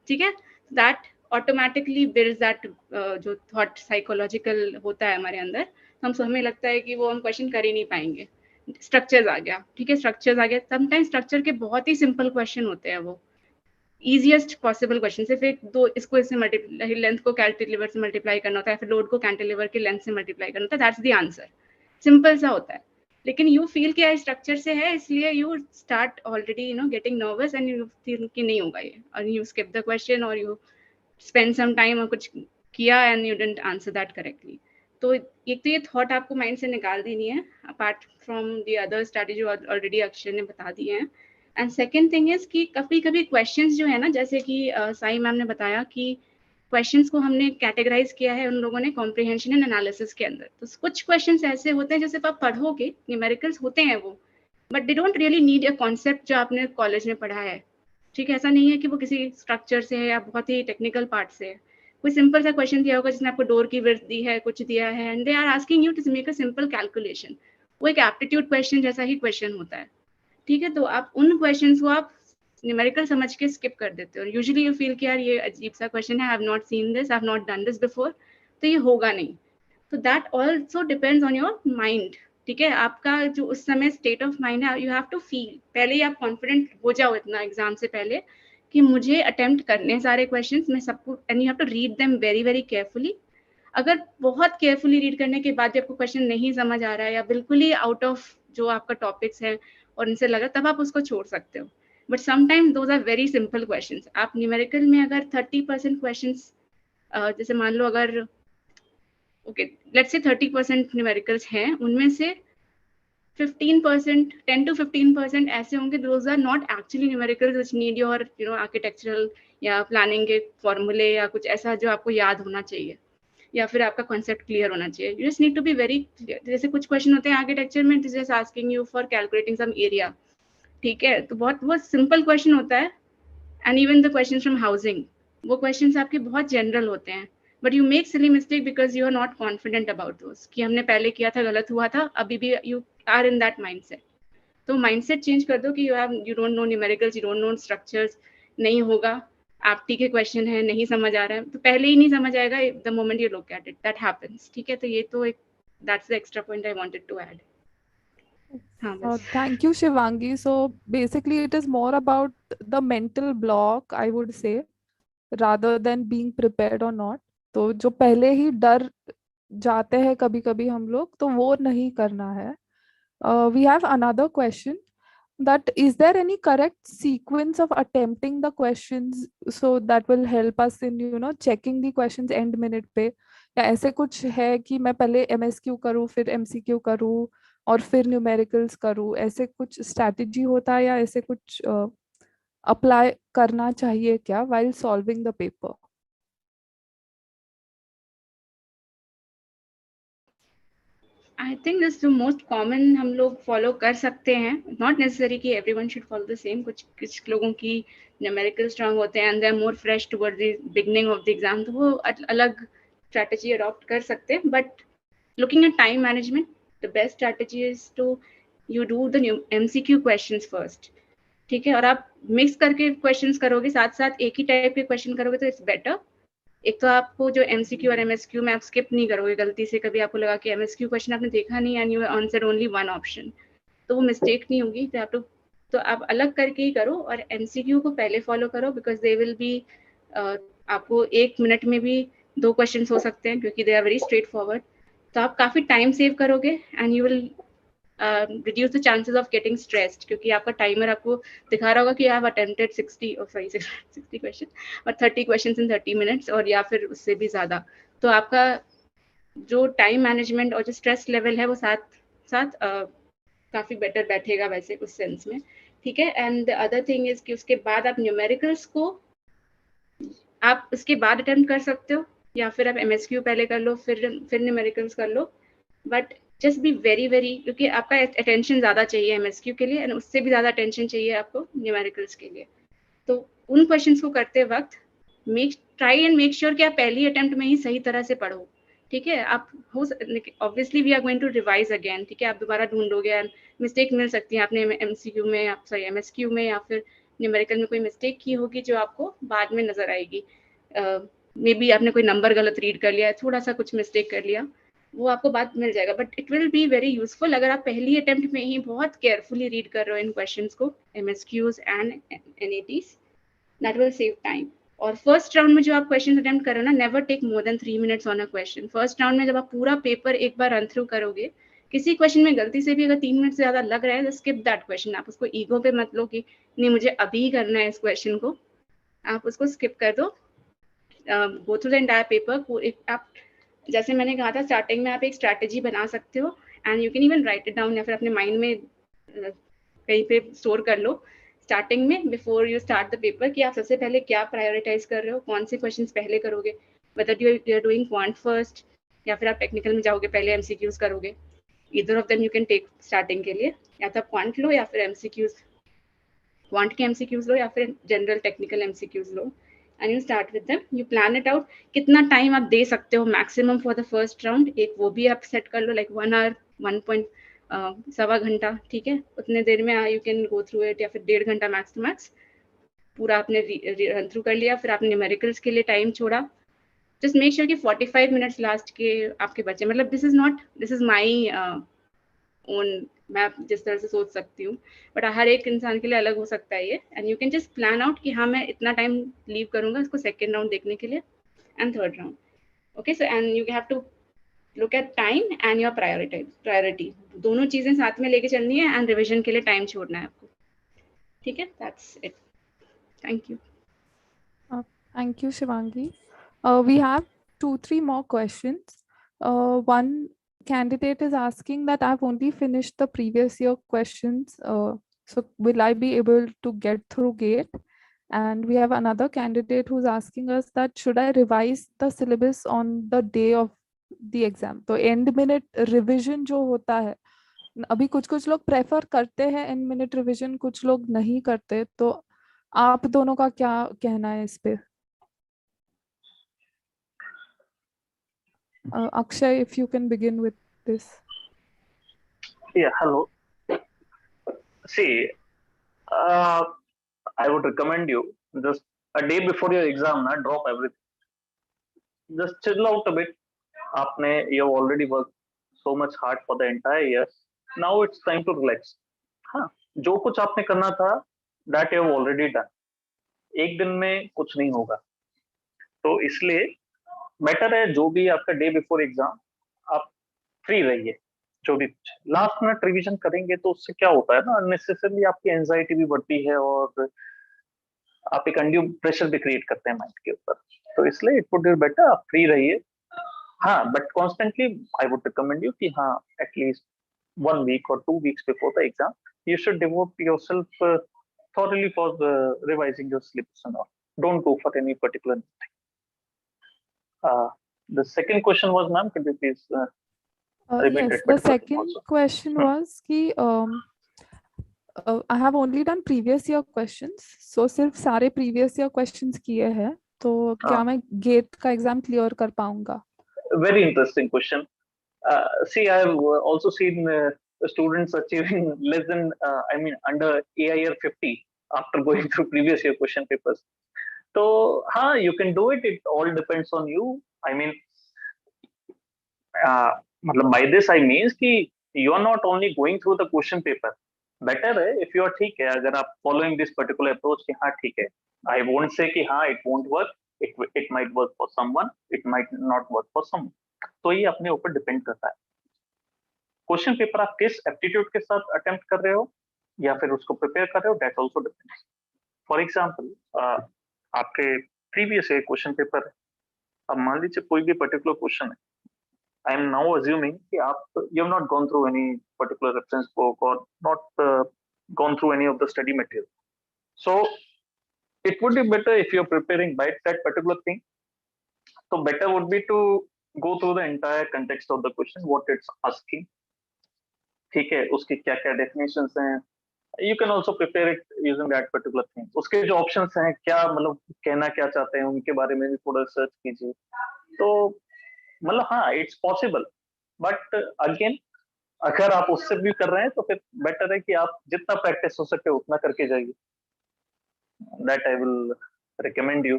ठीक है। That automatically there is that जो थॉट साइकोलॉजिकल होता है हमारे अंदर, तो हमें लगता है कि वो हम क्वेश्चन कर ही नहीं पाएंगे। स्ट्रक्चर्स आ गया, ठीक है, स्ट्रक्चर्स आ गया, समटाइम्स स्ट्रक्चर के बहुत ही सिंपल क्वेश्चन होते हैं, वो इजीएस्ट पॉसिबल क्वेश्चन, सिर्फ एक दो इसको इससे मल्टीप्लाई, लेंथ को कैंटिलीवर से मल्टीप्लाई करना होता है, फिर लोड को कैंटिलीवर के लेंथ से मल्टीप्लाई करना होता है, दैट्स द आंसर, सिंपल सा होता है। लेकिन यू फील कि यार स्ट्रक्चर से है, इसलिए you start already getting nervous and you feel कि नहीं होगा ये, और यू स्किप द क्वेश्चन और यू स्पेंड सम टाइम और कुछ किया and you didn't answer that correctly. तो एक तो ये थॉट आपको माइंड से निकाल देनी है, apart from the other strategy already Akshay ने बता दिए हैं। एंड सेकेंड थिंग इज कि कभी कभी क्वेश्चंस जो है ना, जैसे कि साई मैम ने बताया कि क्वेश्चंस को हमने कैटेगराइज किया है उन लोगों ने कॉम्प्रिहेंशन एंड एनालिसिस के अंदर। तो कुछ क्वेश्चंस ऐसे होते हैं जो सिर्फ आप पढ़ोगे, न्यूमेरिकल्स होते हैं वो, but they don't really need a concept जो आपने कॉलेज में पढ़ा है, ठीक है, ऐसा नहीं है कि वो किसी स्ट्रक्चर से है या बहुत ही टेक्निकल पार्ट से है। कोई सिंपल सा क्वेश्चन दिया होगा जिसने आपको डोर की विड्थ दी है, कुछ दिया है, and they are asking you to make a simple calculation, वो एक एप्टीट्यूड क्वेश्चन जैसा ही क्वेश्चन होता है, ठीक है। तो आप उन क्वेश्चंस को आप न्यूमेरिकल समझ के स्किप कर देते हो, यूजुअली यू फील कि यार ये अजीब सा क्वेश्चन है, I have not seen this, I have not done this before, तो ये होगा नहीं। तो that also depends on your mind, ठीक है, आपका जो उस समय स्टेट ऑफ माइंड है, यू हैव टू फील, पहले ही आप कॉन्फिडेंट हो जाओ इतना एग्जाम से पहले कि मुझे अटेम्प्ट करने सारे क्वेश्चंस, मैं सबको, and you have to read them very very carefully. अगर बहुत केयरफुली रीड करने के बाद आपको क्वेश्चन नहीं समझ आ रहा है या बिल्कुल ही आउट ऑफ जो आपका टॉपिक्स है और इनसे लगा, तब आप उसको छोड़ सकते हो। But sometimes those are very simple questions. आप न्यूमेरिकल में अगर 30% क्वेश्चंस, जैसे मान लो अगर ओके लेट्स से 30% न्यूमेरिकल्स हैं, उनमें से 15%, 10 to 15% ऐसे होंगे those are not actually numericals which need your architectural या प्लानिंग के फॉर्मूले या कुछ ऐसा जो आपको याद होना चाहिए या फिर आपका कॉन्सेप्ट क्लियर होना चाहिए। You just need to be very clear. जैसे कुछ क्वेश्चन होते हैं आर्किटेक्चर में, just asking you for calculating some area, ठीक है, तो बहुत सिंपल क्वेश्चन होता है। And even the question from housing, वो क्वेश्चन आपके बहुत जनरल होते हैं, but you make silly mistake because you are not confident about those, कि हमने पहले किया था गलत हुआ था, अभी भी you are in that mindset. तो माइंडसेट चेंज कर दो कि you don't know numericals, you don't know structures, नहीं होगा, आप ठीक है क्वेश्चन है नहीं समझ आ रहा है, तो पहले ही नहीं समझ आएगा the moment you look at it, that happens, ठीक है। तो ये तो एक that's the extra point I wanted to add. हाँ बस। Thank you, Shivangi. So basically, it is more about the mental block, I would say, rather than being prepared or not. तो जो पहले ही डर जाते हैं कभी कभी हम लोग, तो वो नहीं करना है. We have another question, that is there any correct sequence of attempting the questions so that will help us in checking the questions end minute पे, या ऐसे कुछ है कि मैं पहले MSQ करूँ फिर MCQ करूँ और फिर न्यूमेरिकल्स करूँ, ऐसे कुछ स्ट्रैटेजी होता है या ऐसे कुछ अप्लाई करना चाहिए क्या while solving the paper? I think this जो मोस्ट कॉमन हम लोग फॉलो कर सकते हैं, नॉट नेसेसरी कि everyone should follow the same, कुछ लोगों की न्यूमेरिकल स्ट्रांग होते हैं and they are more fresh toward the beginning of the exam, तो वो अलग स्ट्रैटेजी अडॉप्ट कर सकते हैं। But looking at time management, the best strategy is to you do the MCQ questions first, ठीक है, और आप मिक्स करके क्वेश्चंस करोगे, साथ साथ एक ही टाइप के क्वेश्चन करोगे तो इट्स बेटर। एक तो आपको जो MCQ और MSQ में आप स्किप नहीं करोगे गलती से, कभी आपको लगा कि MSQ क्वेश्चन आपने देखा नहीं and you answer only one option, तो वो मिस्टेक नहीं होगी। तो आप अलग करके ही करो और MCQ को पहले फॉलो करो, बिकॉज दे विल बी आपको 1 मिनट में भी 2 क्वेश्चन हो सकते हैं क्योंकि they are very straightforward, तो आप काफी टाइम सेव करोगे and you will reduce the chances of getting stressed, क्योंकि आपका टाइमर आपको दिखा रहा होगा कि आप अटेम्प्टेड 60 क्वेश्चन और 30 क्वेश्चंस इन 30 मिनट्स और या फिर उससे भी ज़्यादा। तो आपका जो टाइम मैनेजमेंट और जो स्ट्रेस लेवल है वो साथ साथ काफ़ी बेटर बैठेगा वैसे उस सेंस में, ठीक है। And the other thing is कि उसके बाद आप न्यूमेरिकल्स को आप उसके बाद अटेम्प्ट कर सकते हो या फिर आप MSQ पहले कर लो फिर न्यूमेरिकल्स कर लो, but just be very very, क्योंकि आपका अटेंशन ज़्यादा चाहिए MSQ के लिए एंड उससे भी ज़्यादा अटेंशन चाहिए आपको न्यूमेरिकल्स के लिए। तो उन क्वेश्चंस को करते वक्त ट्राई एंड मेक श्योर कि आप पहली अटेम्प्ट में ही सही तरह से पढ़ो, ठीक है। आप हो obviously we are going to revise again, ठीक है, आप दोबारा ढूंढोगे एंड मिस्टेक मिल सकती है, आपने MCQ में MSQ में या फिर न्यूमेरिकल में कोई मिस्टेक की होगी जो आपको बाद में नजर आएगी। मे बी आपने कोई नंबर गलत रीड कर लिया है, थोड़ा सा कुछ मिस्टेक कर लिया, वो आपको बात मिल जाएगा, but it will be very useful अगर आप पहली अटेम्प्ट में ही बहुत केयरफुली रीड कर रहे हो इन क्वेश्चंस को, MSQs and NATs, that will save time. और फर्स्ट राउंड में जो आप क्वेश्चन अटेम्प्ट करो ना, never take more than 3 minutes on a question. First round में जब आप पूरा पेपर एक बार रन थ्रू करोगे, किसी क्वेश्चन में गलती से भी अगर 3 मिनट से ज्यादा लग रहा है, तो स्किप दैट क्वेश्चन। आप उसको ईगो पे मत लो कि नहीं मुझे अभी करना है इस क्वेश्चन को, आप उसको स्किप कर दो। Go through the entire paper. आप जैसे मैंने कहा था स्टार्टिंग में, आप एक स्ट्रैटेजी बना सकते हो and you can even right it down, या फिर अपने माइंड में कहीं पे स्टोर कर लो स्टार्टिंग में, before you start the paper, कि आप सबसे पहले क्या प्रायोरिटाइज कर रहे हो, कौन से क्वेश्चंस पहले करोगे, whether you are doing quant first या फिर आप टेक्निकल में जाओगे पहले MCQs करोगे। Either of them you can take starting के लिए, या तो आप क्वांट लो या फिर MCQs, क्वांट के MCQs लो या फिर general technical MCQs low, and you start with them, you plan it out कितना टाइम आप दे सकते हो maximum for the first round, एक वो भी आप सेट कर लो, लाइक 1 आवर, 1.सवा घंटा, ठीक है, उतने देर में you can go through it, या फिर 1.5 घंटा मैक्स टू मैक्स पूरा आपने रन थ्रू कर लिया। फिर आपने न्यूमेरिकल्स के लिए टाइम छोड़ा, जस्ट मेक श्योर कि 45 मिनट्स लास्ट के आपके बचे, मतलब दिस इज माई ओन, मैं जिस तरह से सोच सकती हूँ, बट हर एक इंसान के लिए अलग हो सकता है ये, and you can just plan out कि हाँ मैं इतना टाइम लीव करूंगा इसको सेकेंड राउंड देखने के लिए and third round. Okay, so and you have to look at time and your priority, दोनों चीजें साथ में लेके चलनी है, एंड रिविजन के लिए टाइम छोड़ना है आपको, ठीक है, that's it, thank you. Thank you, Shivangi. We have 2-3 more questions. One candidate is asking that I've only finished the previous year questions. So will I be able to get through GATE? And we have another candidate who's asking us that should I revise the syllabus on the day of the exam? तो end minute revision जो होता है, अभी कुछ कुछ लोग prefer करते हैं end minute revision, कुछ लोग नहीं करते, तो आप दोनों का क्या कहना है इस पे? Akshay, if you can begin with this. Yeah, hello. See, I would recommend you just a day before your exam, not drop everything. Just chill out a bit. You have already worked so much hard for the entire year. Now it's time to relax. हाँ, जो कुछ आपने करना था, that you have already done. एक दिन में कुछ नहीं होगा, तो इसलिए बेटर है जो भी आपका डे बिफोर एग्जाम आप फ्री रहिए। जो भी लास्ट मिनट रिवीजन करेंगे तो उससे क्या होता है ना, अननेसेसरली आपकी एंजाइटी भी बढ़ती है और आप एक अनड्यू प्रेशर भी क्रिएट करते हैं माइंड के ऊपर, तो इसलिए इट वुड बी बेटर आप फ्री रहिए। हाँ, but constantly I would recommend you कि हाँ at least 1 week or 2 weeks before the exam you should devote yourself thoroughly for revising your syllabus and all. Don't go for any particular thing. The second question was, ma'am, could you please repeat Yes, that the particular thing second also? question was कि I have only done previous year questions, so सिर्फ सारे previous year questions किए हैं, तो क्या मैं GATE का exam clear कर पाऊंगा? Very interesting question. See, I have also seen students achieving less than, under AIR 50 after going through previous year question papers. So, you can do it. It all depends on you. I mean, मतलब by this I means कि you are not only going through the question paper. Better है if you are ठीक है, अगर आप following this particular approach कि हाँ ठीक है, I won't say कि हाँ it won't work. It might work for someone, it might not work for someone. तो ये अपने ऊपर डिपेंड करता है। क्वेश्चन पेपर आप किस एप्टीट्यूड के साथ अटेम्प्ट कर रहे हो या फिर उसको प्रिपेयर कर रहे हो, that also depends. For example, आपके प्रीवियस ईयर क्वेश्चन पेपर है, अब मान लीजिए कोई भी पर्टिकुलर क्वेश्चन है, I am now assuming कि आप you have not gone through any particular reference book or not gone through any of the study material. So it would be better if you are preparing by that particular thing. So better would be to go through the entire context of the question, what it's asking. ठीक है, उसकी क्या क्या definitions हैं. You can also prepare it using that particular thing. उसके जो options हैं, क्या मतलब कहना क्या चाहते हैं, उनके बारे में भी थोड़ा सर्च कीजिए। तो मतलब हाँ, इट्स पॉसिबल, बट अगेन अगर आप उससे भी कर रहे हैं तो फिर बेटर है कि आप जितना प्रैक्टिस हो सके उतना करके जाइए। That I will recommend you.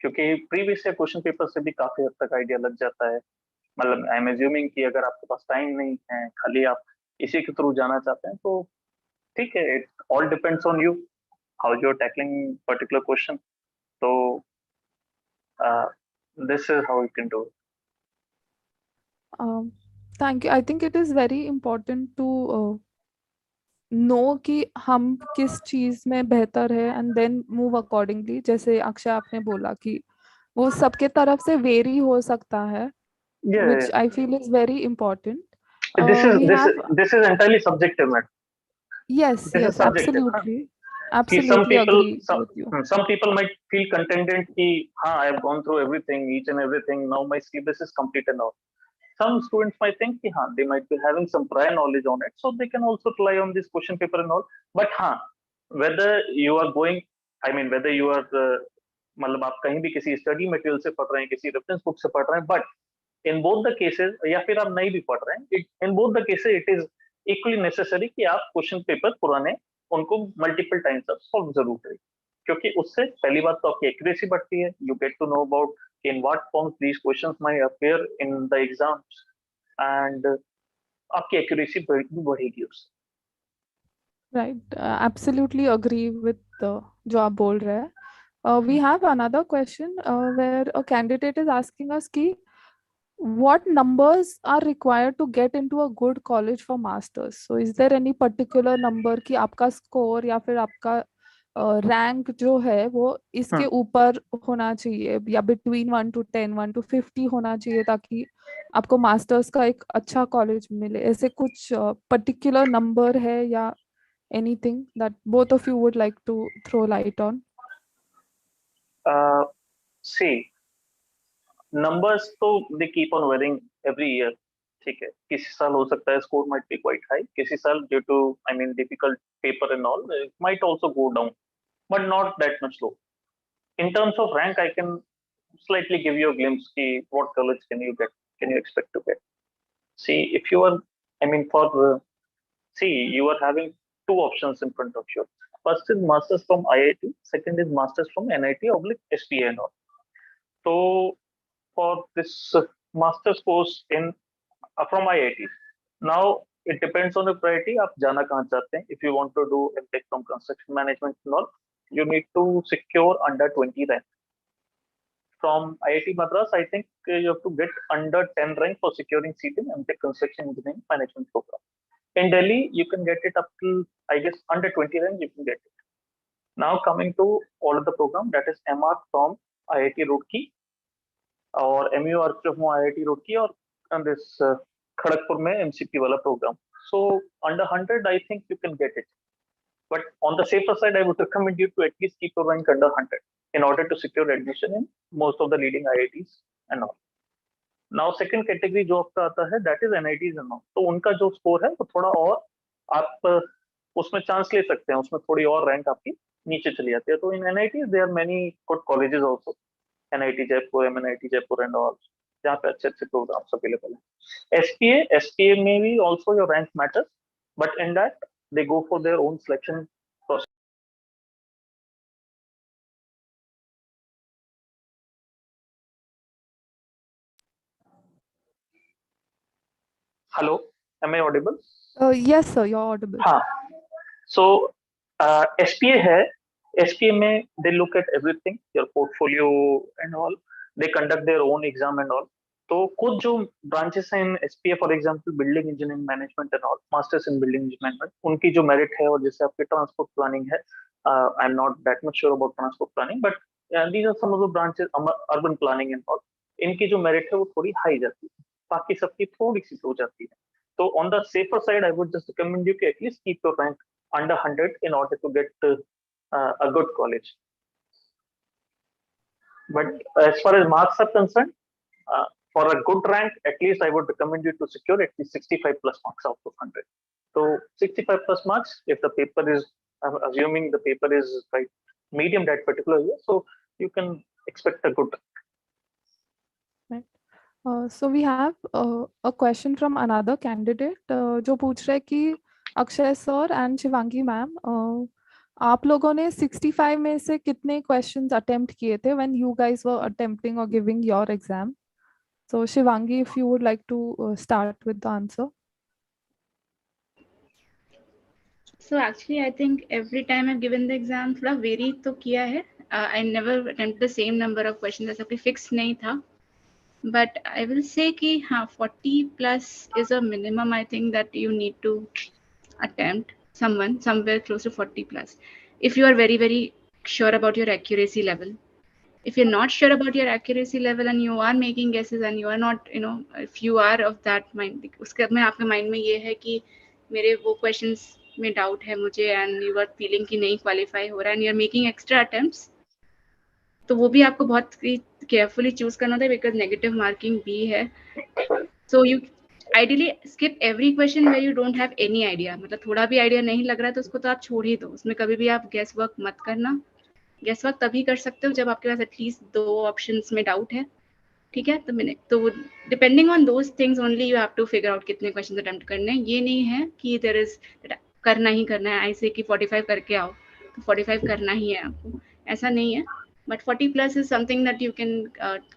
क्योंकि प्रीवियस ईयर क्वेश्चन पेपर से भी काफी हद तक आइडिया लग जाता है। मतलब आई एम एज्यूमिंग कि अगर आपके पास टाइम नहीं है, खाली आप इसी के थ्रू जाना चाहते हैं, तो ठीक है, it all depends on you how you are tackling particular question. तो this is how you can do. Thank you. I think it is very important to know कि हम किस चीज में बेहतर है एंड देन मूव अकॉर्डिंगली। जैसे अक्षय आपने बोला कि वो सबके तरफ से वेरी हो सकता है, Yeah, which I feel is very important. this is We this is have, this is entirely subjective, man. yes, This is yes, subjective, huh? absolutely, कि some absolutely people agree with you. some people might feel contented कि हाँ, I have gone through everything, each and everything, now my syllabus is complete and all. Some students might think कि हाँ, they might be having some prior knowledge on it, so they can also rely on this question paper and all. But हाँ, whether you are going, I mean whether you are मतलब आप कहीं भी किसी study material से पढ़ रहे हैं, किसी रेफरेंस बुक से पढ़ रहे हैं, but in both the cases, या फिर आप नहीं भी पढ़ रहे हैं, in both the cases it is equally necessary कि आप क्वेश्चन पेपर पुराने उनको मल्टीपल टाइम्स आप सॉल्व जरूर करें, क्योंकि उससे पहली बात तो आपकी एक्यूरेसी बढ़ती है। You get to know about in what forms these questions might appear in the exams, and आपकी एक्यूरेसी बढ़ेगी उससे। Right, absolutely agree with जो आप बोल रहे हैं. We have another question where a candidate is asking us कि what numbers are required to get into a good college for masters? So is there any particular number कि आपका score या फिर आपका रैंक जो है वो इसके ऊपर होना चाहिए, या बिटवीन 1 to 10, 1 to 50 होना चाहिए, ताकि आपको मास्टर्स का एक अच्छा कॉलेज मिले? ऐसे कुछ पर्टिकुलर नंबर है या anything that both of you would like to throw light on? C numbers तो they keep on varying every year, ठीक है। किसी साल हो सकता है score might be quite high, किसी साल due to I mean difficult paper and all it might also go down, but not that much low. In terms of rank, I can slightly give you a glimpse ki what college can you expect to get. See, if you are, I mean, see, you are having two options in front of you. First is masters from IIT, second is masters from NIT oblique SPA and all. So for this master's course in from IIT, now it depends on the priority. आप जाना कहाँ चाहते हैं? If you want to do MTech from construction management and all, you need to secure under 20 rank. From IIT Madras, I think you have to get under 10 rank for securing seat in MTech Construction Engineering Management program. In Delhi, you can get it up to, I guess, under 20 rank, you can get it. Now coming to all of the program, that is MR from IIT Roorkee or MUR from IIT Roorkee and this Kharagpur mein MCP wala program. So under 100, I think you can get it. But on the safer side, I would recommend you to at least keep your rank under 100 in order to secure admission in most of the leading IITs and all. Now second category जो आपका आता है, that is NITs and all. तो उनका जो score है वो थोड़ा और आप उसमें चांस ले सकते हैं, उसमें थोड़ी और रैंक आपकी नीचे चली जाती है। तो इन NITs there are many good colleges also, NIT Jaipur, MNIT Jaipur and all, जहाँ पे अच्छे अच्छे प्रोग्राम्स अवेलेबल हैं। SPA में भी also your rank matters, but in that they go for their own selection process. Hello, am I audible? Yes sir, you're audible. हाँ, so SPA है, SPA में they look at everything, your portfolio and all, they conduct their own exam and all. तो कुछ जो branches हैं इन SPA, for example building engineering management and all, masters in building engineering, उनकी जो merit है, और जैसे आपकी ट्रांसपोर्ट प्लानिंग है, I am not that much sure about transport planning, but these are some of the branches, urban planning and all, इनकी जो merit है वो थोड़ी हाई जाती है, बाकी सबकी थोड़ी सी लो जाती है। तो on the safer side, I would just recommend you to at least keep your rank under 100 in order to get a good college. But as far as marks are concerned, for a good rank, at least I would recommend you to secure at least 65 plus marks out of 100. So 65 plus marks, if the paper is, I'm assuming the paper is right medium that particular year, so you can expect a good rank. So we have a question from another candidate जो पूछ रहे कि Akshay sir and Shivangi ma'am, आप लोगों ने 65 में से कितने क्वेश्चंस अटेम्प्ट किए थे when you guys were attempting और giving your exam? So Shivangi, if you would like to start with the answer. So actually, I think every time I've given the exam, थोड़ा vary तो किया है. I never attempt the same number of questions. ऐसा कोई fix नहीं था. But I will say कि हाँ 40 plus is a minimum. I think that you need to attempt somewhere close to 40 plus. If you are very very sure about your accuracy level. If you're not sure about your accuracy level and you are making guesses and you are not, if you are of that mind, उसके में आपके mind में ये है कि मेरे वो questions में doubt है मुझे and you are feeling कि नहीं qualify हो रहा है and you're making extra attempts, तो वो भी आपको बहुत carefully choose करना होता है because negative marking भी है. So you ideally skip every question where you don't have any idea. मतलब थोड़ा भी idea नहीं लग रहा है तो उसको तो आप छोड़ ही दो. उसमें कभी भी आप guess work मत करना. गेस वर्क तभी कर सकते हो जब आपके पास एटलीस्ट 2 ऑप्शंस में डाउट है. ठीक है, तो depending on those things only you have to figure out कितने क्वेश्चंस अटेम्प्ट करने हैं. ये नहीं है कि देयर इज करना ही करना है ऐसे कि 45 करके आओ तो 45 करना ही है आपको, ऐसा नहीं है. But 40 plus is something that you can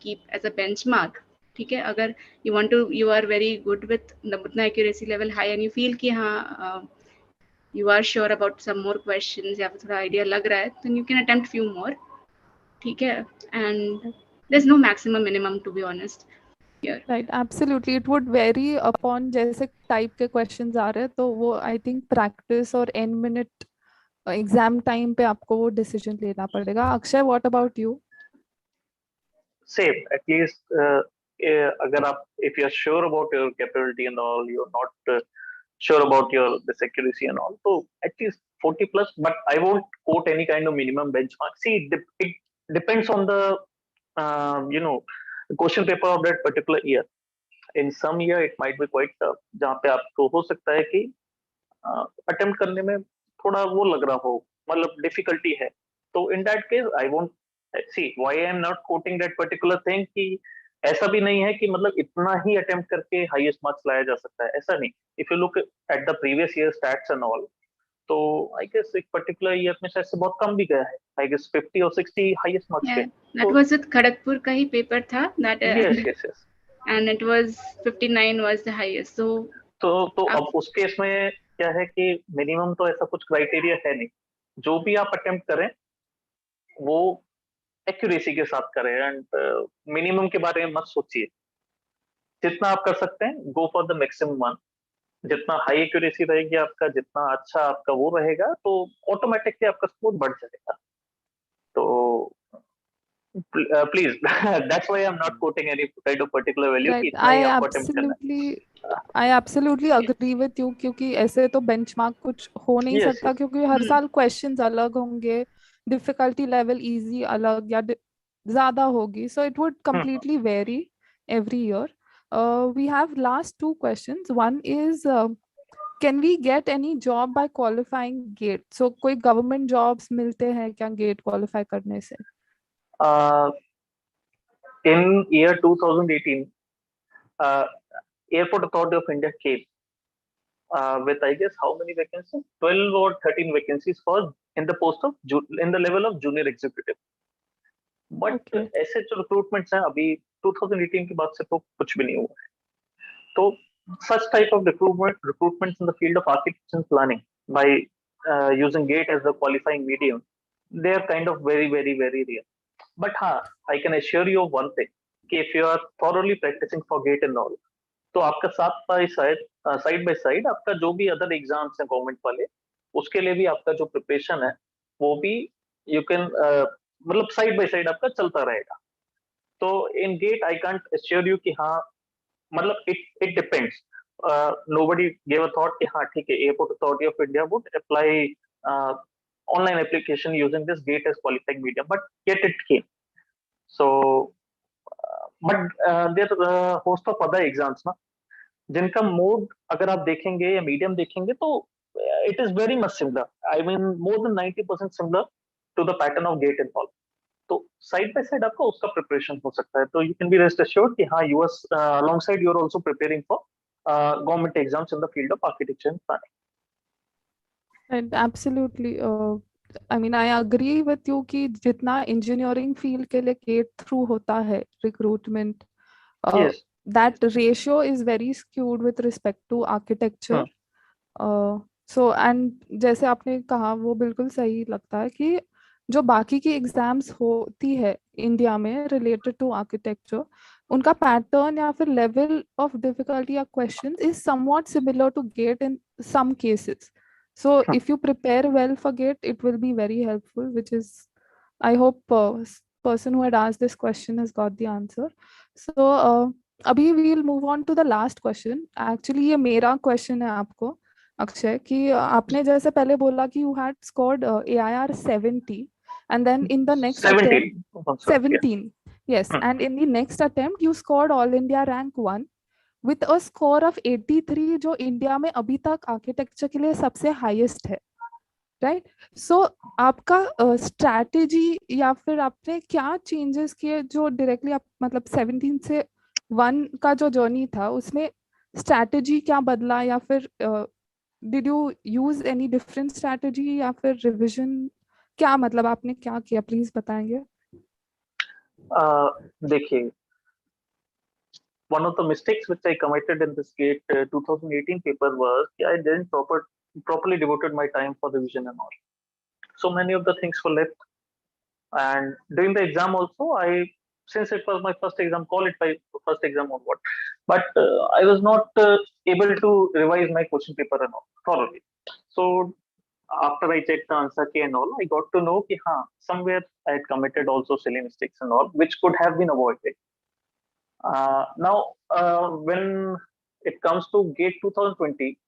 keep as a benchmark. ठीक है, अगर you are very good with उतना accuracy level high and you feel कि हाँ you are sure about some more questions या फिर थोड़ा idea लग रहा है, then you can attempt few more. ठीक है, and there's no maximum minimum to be honest here. Right, absolutely. It would vary upon जैसे टाइप के क्वेश्चंस आ रहे हैं तो वो आई थिंक प्रैक्टिस और एंड मिनट एग्जाम टाइम पे आपको वो डिसीजन लेना पड़ेगा. Akshay, what about you? Same, at least अगर आप if you're sure about your capability and all, you're not sure about your this accuracy and all, so at least 40 plus. But I won't quote any kind of minimum benchmark. See, it depends on the question paper of that particular year. In some year it might be quite tough, जहाँ पे आपको हो सकता है कि attempt करने में थोड़ा वो लग रहा हो, मतलब डिफिकल्टी है. तो in that case I won't see why I am not coating that particular thing कि ऐसा भी नहीं है कि मतलब इतना ही अटेम्प्ट करके हाईएस्ट मार्क्स लाया जा सकता है, ऐसा नहीं. If you look at the previous year stats and all, तो आई गेस एक पर्टिकुलर ईयर में शायद से बहुत कम भी गया है. आई गेस 50 और 60 हाईएस्ट मार्क्स Yeah, के. that was with खड़गपुर का ही पेपर था that yes yes yes. and it was 59 was the highest. तो अब उस केस में क्या है कि मिनिमम तो ऐसा कुछ क्राइटेरिया है नहीं. जो भी आप अटेम्प्ट करें वो एक्यूरेसी के साथ करें एंड मिनिमम के बारे में मत सोचिए. जितना आप कर सकते हैं go for the maximum one. जितना हाई एक्यूरेसी रहेगी आपका, जितना अच्छा आपका वो रहेगा, तो ऑटोमेटिकली आपका स्कोर बढ़ जाएगा. तो please that's why I am not coating any kind of particular value कि राइट, इतना ही आपको अटेम्प्ट करना I absolutely agree with you, क्योंकि ऐसे तो बेंचमार्क कुछ हो नहीं है. यस सकता क्योंकि हर साल क्वेश्चंस अलग होंगे, डिफिकल्टी लेवल इजी अलग या ज्यादा होगी. So it would completely very every year. We have last two questions. One is, can we get any job by qualifying GATE? So कोई government jobs मिलते हैं क्या GATE qualify करने से? In year 2018 Airport Authority of India came with I guess how many vacancies, 12 or 13 vacancies for in the post of in the level of junior executive. But ऐसे जो recruitments हैं अभी 2018 के बाद से तो कुछ भी नहीं हुआ है. तो such type of recruitments in the field of architecture and planning by using GATE as the qualifying medium, they are kind of very very very rare. But हाँ, I can assure you of one thing कि if you are thoroughly practicing for GATE and all, तो आपका side by side आपका जो भी other exams हैं government वाले, उसके लिए भी आपका जो प्रिपरेशन है वो भी यू कैन मतलब साइड बाय साइड आपका चलता रहेगा. तो in GATE I can't assure you कि हाँ, मतलब it depends. Nobody give a thought कि हाँ ठीक है airport authority of India would apply online application using this GATE as qualifying medium, but GATE it came. So but there host of other exams ना, जिनका mode अगर आप देखेंगे या मीडियम देखेंगे तो it is very much similar. I mean more than 90% similar to the pattern of GATE and all. तो side by side आपका उसका प्रिपरेशन हो सकता है. तो you can be rest assured कि हाँ you are alongside you are also preparing for government exams in the field of architecture and planning. And absolutely, I mean I agree with you कि जितना engineering field के लिए get through होता है recruitment, Yes. that ratio is very skewed with respect to architecture. So and जैसे आपने कहा वो बिल्कुल सही लगता है कि जो बाकी की एग्जाम्स होती है इंडिया में रिलेटेड टू आर्किटेक्चर, उनका पैटर्न या फिर लेवल ऑफ डिफिकल्टी या questions is somewhat similar to GATE in some cases. So if you prepare well for GATE, it will be very helpful, which is, I hope person who had asked this question has got the answer. So अभी we'll move on to the last question. Actually ये मेरा question है आपको अक्षय, कि आपने जैसे पहले बोला कि you had scored AIR 70 and then in the next attempt 17. Oh, sorry. 17, yes, Hmm. and in the next attempt you scored All India rank 1 with a score of 83, जो इंडिया में अभी तक आर्किटेक्चर के लिए सबसे हाईएस्ट है, right? सो आपका strategy या फिर आपने क्या चेंजेस किए जो डायरेक्टली आप मतलब 17 से 1 का जो जर्नी था उसमें स्ट्रैटेजी क्या बदला, या फिर did you use any different strategy या फिर रिविजन, क्या मतलब आपने क्या किया, प्लीज बताएंगे? देखिए, one of the mistakes which I committed in this GATE 2018 paper was I didn't properly devoted my time for revision and all. So many of the things were left. And during the exam also, since it was my first exam, call it my first exam or what, but I was not able to revise my question paper and all thoroughly. So after I checked the answer key and all, I got to know that somewhere I had committed also silly mistakes and all, which could have been avoided. Now, when it comes to GATE 2020,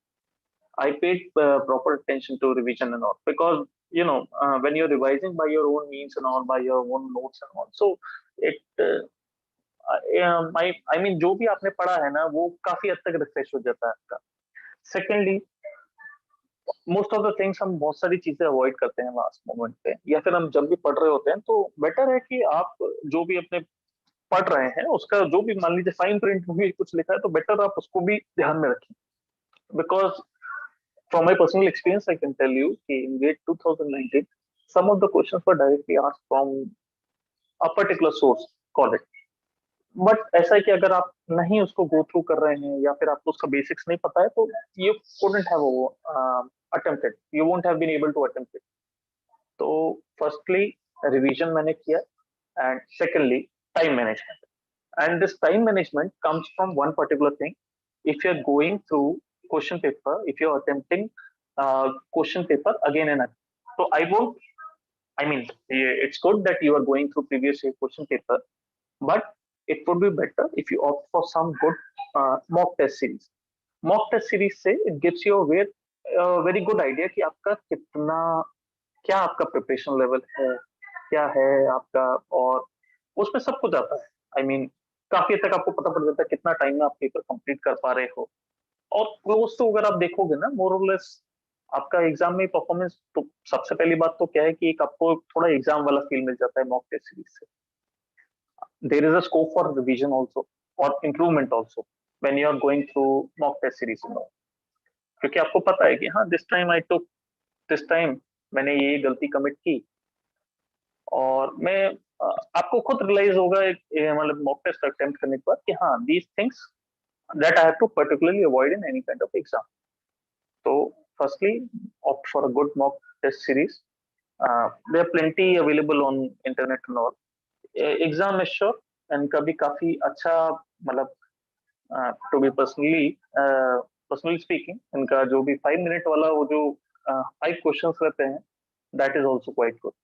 I paid proper attention to revision and all, because when you're revising by your own means and all, by your own notes and all, so it I mean जो भी आपने पढ़ा है ना वो काफी हद तक रिफ्रेश हो जाता है आपका. Secondly, most of the things हम बहुत सारी चीजें अवॉइड करते हैं लास्ट मोमेंट पे, या फिर हम जब भी पढ़ रहे होते हैं तो बेटर है कि आप जो भी अपने पढ़ रहे हैं उसका जो भी मान लीजिए फाइन प्रिंट में भी कुछ लिखा है तो बेटर आप उसको भी ध्यान में रखें. Because from my personal experience, I can tell you in GATE 2019, some of the questions were directly asked from a particular source, call it. But ऐसा है कि अगर आप नहीं उसको गो थ्रू कर रहे हैं या फिर आपको उसका बेसिक्स नहीं पता है तो you couldn't have attempted, you won't have been able to attempt it. तो फर्स्टली रिवीजन मैंने किया, and secondly time management. And this time management comes from one particular thing. If you're going through question paper, if you're attempting question paper again and again, so I mean, it's good that you are going through previous year question paper, but it would be better if you opt for some good mock test series. Mock test series से it gives you a very good idea कि आपका कितना, क्या आपका preparation level है, क्या है आपका, और उसमें सब कुछ आता है. आई मीन काफी हद तक आपको पता पड़ जाता है कितना टाइम में आप पेपर कंप्लीट कर पा रहे हो. और क्लोज तो अगर आप देखोगे ना, मोर और लेस आपका एग्जाम में परफॉर्मेंस, तो सबसे पहली बात तो क्या है कि एक आपको थोड़ा एग्जाम वाला फील मिल जाता है मॉक टेस्ट सीरीज से. There is a scope for revision also और improvement also when you are going through mock test series, क्योंकि आपको पता है कि हाँ दिस टाइम मैंने ये गलती कमिट की, और मैं आपको खुद रियलाइज होगा मतलब मॉक टेस्ट अटेम्प्ट करने के बाद कि हाँ these things that I have to particularly avoid in any kind of exam. So, firstly, opt for a good mock test series. There are plenty available on internet and all. Exam is sure and कभी काफी अच्छा, मतलब to be personally speaking, इनका जो भी 5 minute वाला वो जो 5 questions रहते हैं, that is also quite good.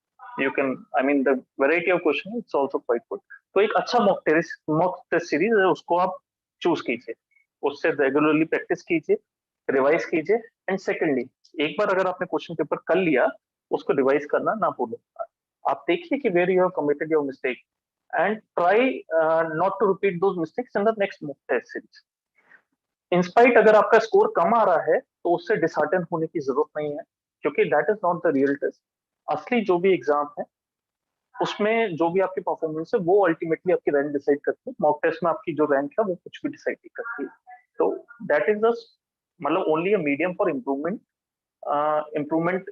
You can, I mean, the variety of question it's also quite good. तो एक अच्छा mock test series है, उसको आप चूज कीजिए, उससे रेगुलरली प्रैक्टिस कीजिए, रिवाइज कीजिए. एंड सेकेंडली, एक बार अगर आपने क्वेश्चन पेपर कर लिया, उसको रिवाइज करना ना भूलें. आप देखिए कि where you have committed your mistake and try not to repeat those mistakes in the next mock test series. In spite अगर आपका स्कोर कम आ रहा है तो उससे डिसहार्टन होने की जरूरत नहीं है, क्योंकि that is not the real test. असली जो भी एग्जाम है उसमें जो भी आपकी परफॉर्मेंस है वो अल्टीमेटली आपकी रैंक डिसाइड करती है. मॉक टेस्ट में आपकी जो रैंक है वो कुछ भी डिसाइड नहीं करती है. तो दैट इज द मतलब only a medium for improvement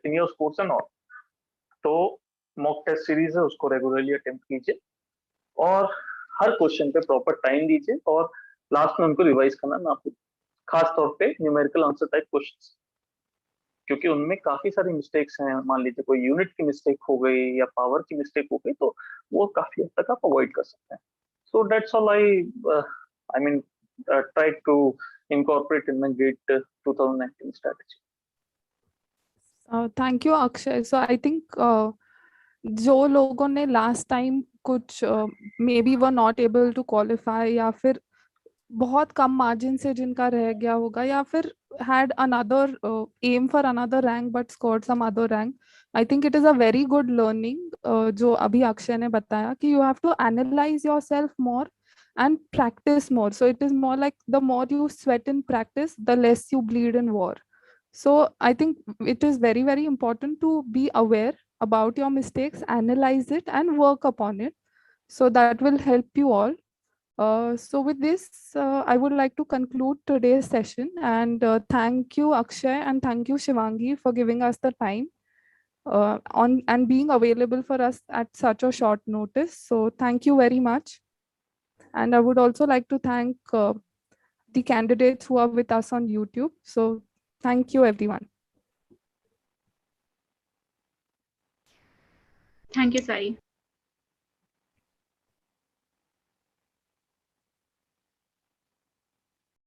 in your scores and all. तो मॉक टेस्ट सीरीज है, उसको रेगुलरली अटेम्प्ट कीजिए और हर क्वेश्चन पे प्रॉपर टाइम दीजिए और लास्ट में उनको रिवाइज करना ना भूलिए, खास तौर पे न्यूमेरिकल आंसर टाइप क्वेश्चंस, क्योंकि उनमें काफी सारी मिस्टेक्स हैं। मान लीजिए कोई यूनिट की मिस्टेक हो गई या पावर की मिस्टेक हो गई, तो वो काफी हद तक आप अवॉइड कर सकते हैं. So that's all I mean try to incorporate in my GATE 2019 strategy. Thank you, Akshay. So I think जो लोगों ने लास्ट टाइम कुछ मे बी वो नॉट एबल टू क्वालिफाई या फिर बहुत कम मार्जिन से जिनका रह गया होगा या फिर had another aim for another rank but scored some other rank, I think it is a very good learning जो अभी अक्षय ने बताया कि you have to analyze yourself more and practice more. So it is more like the more you sweat in practice, the less you bleed in war. So I think it is very, very important to be aware about your mistakes, analyze it and work upon it. So that will help you all. So with this, I would like to conclude today's session and thank you, Akshay, and thank you, Shivangi, for giving us the time on and being available for us at such a short notice. So thank you very much. And I would also like to thank the candidates who are with us on YouTube. So thank you, everyone. Thank you, Sari.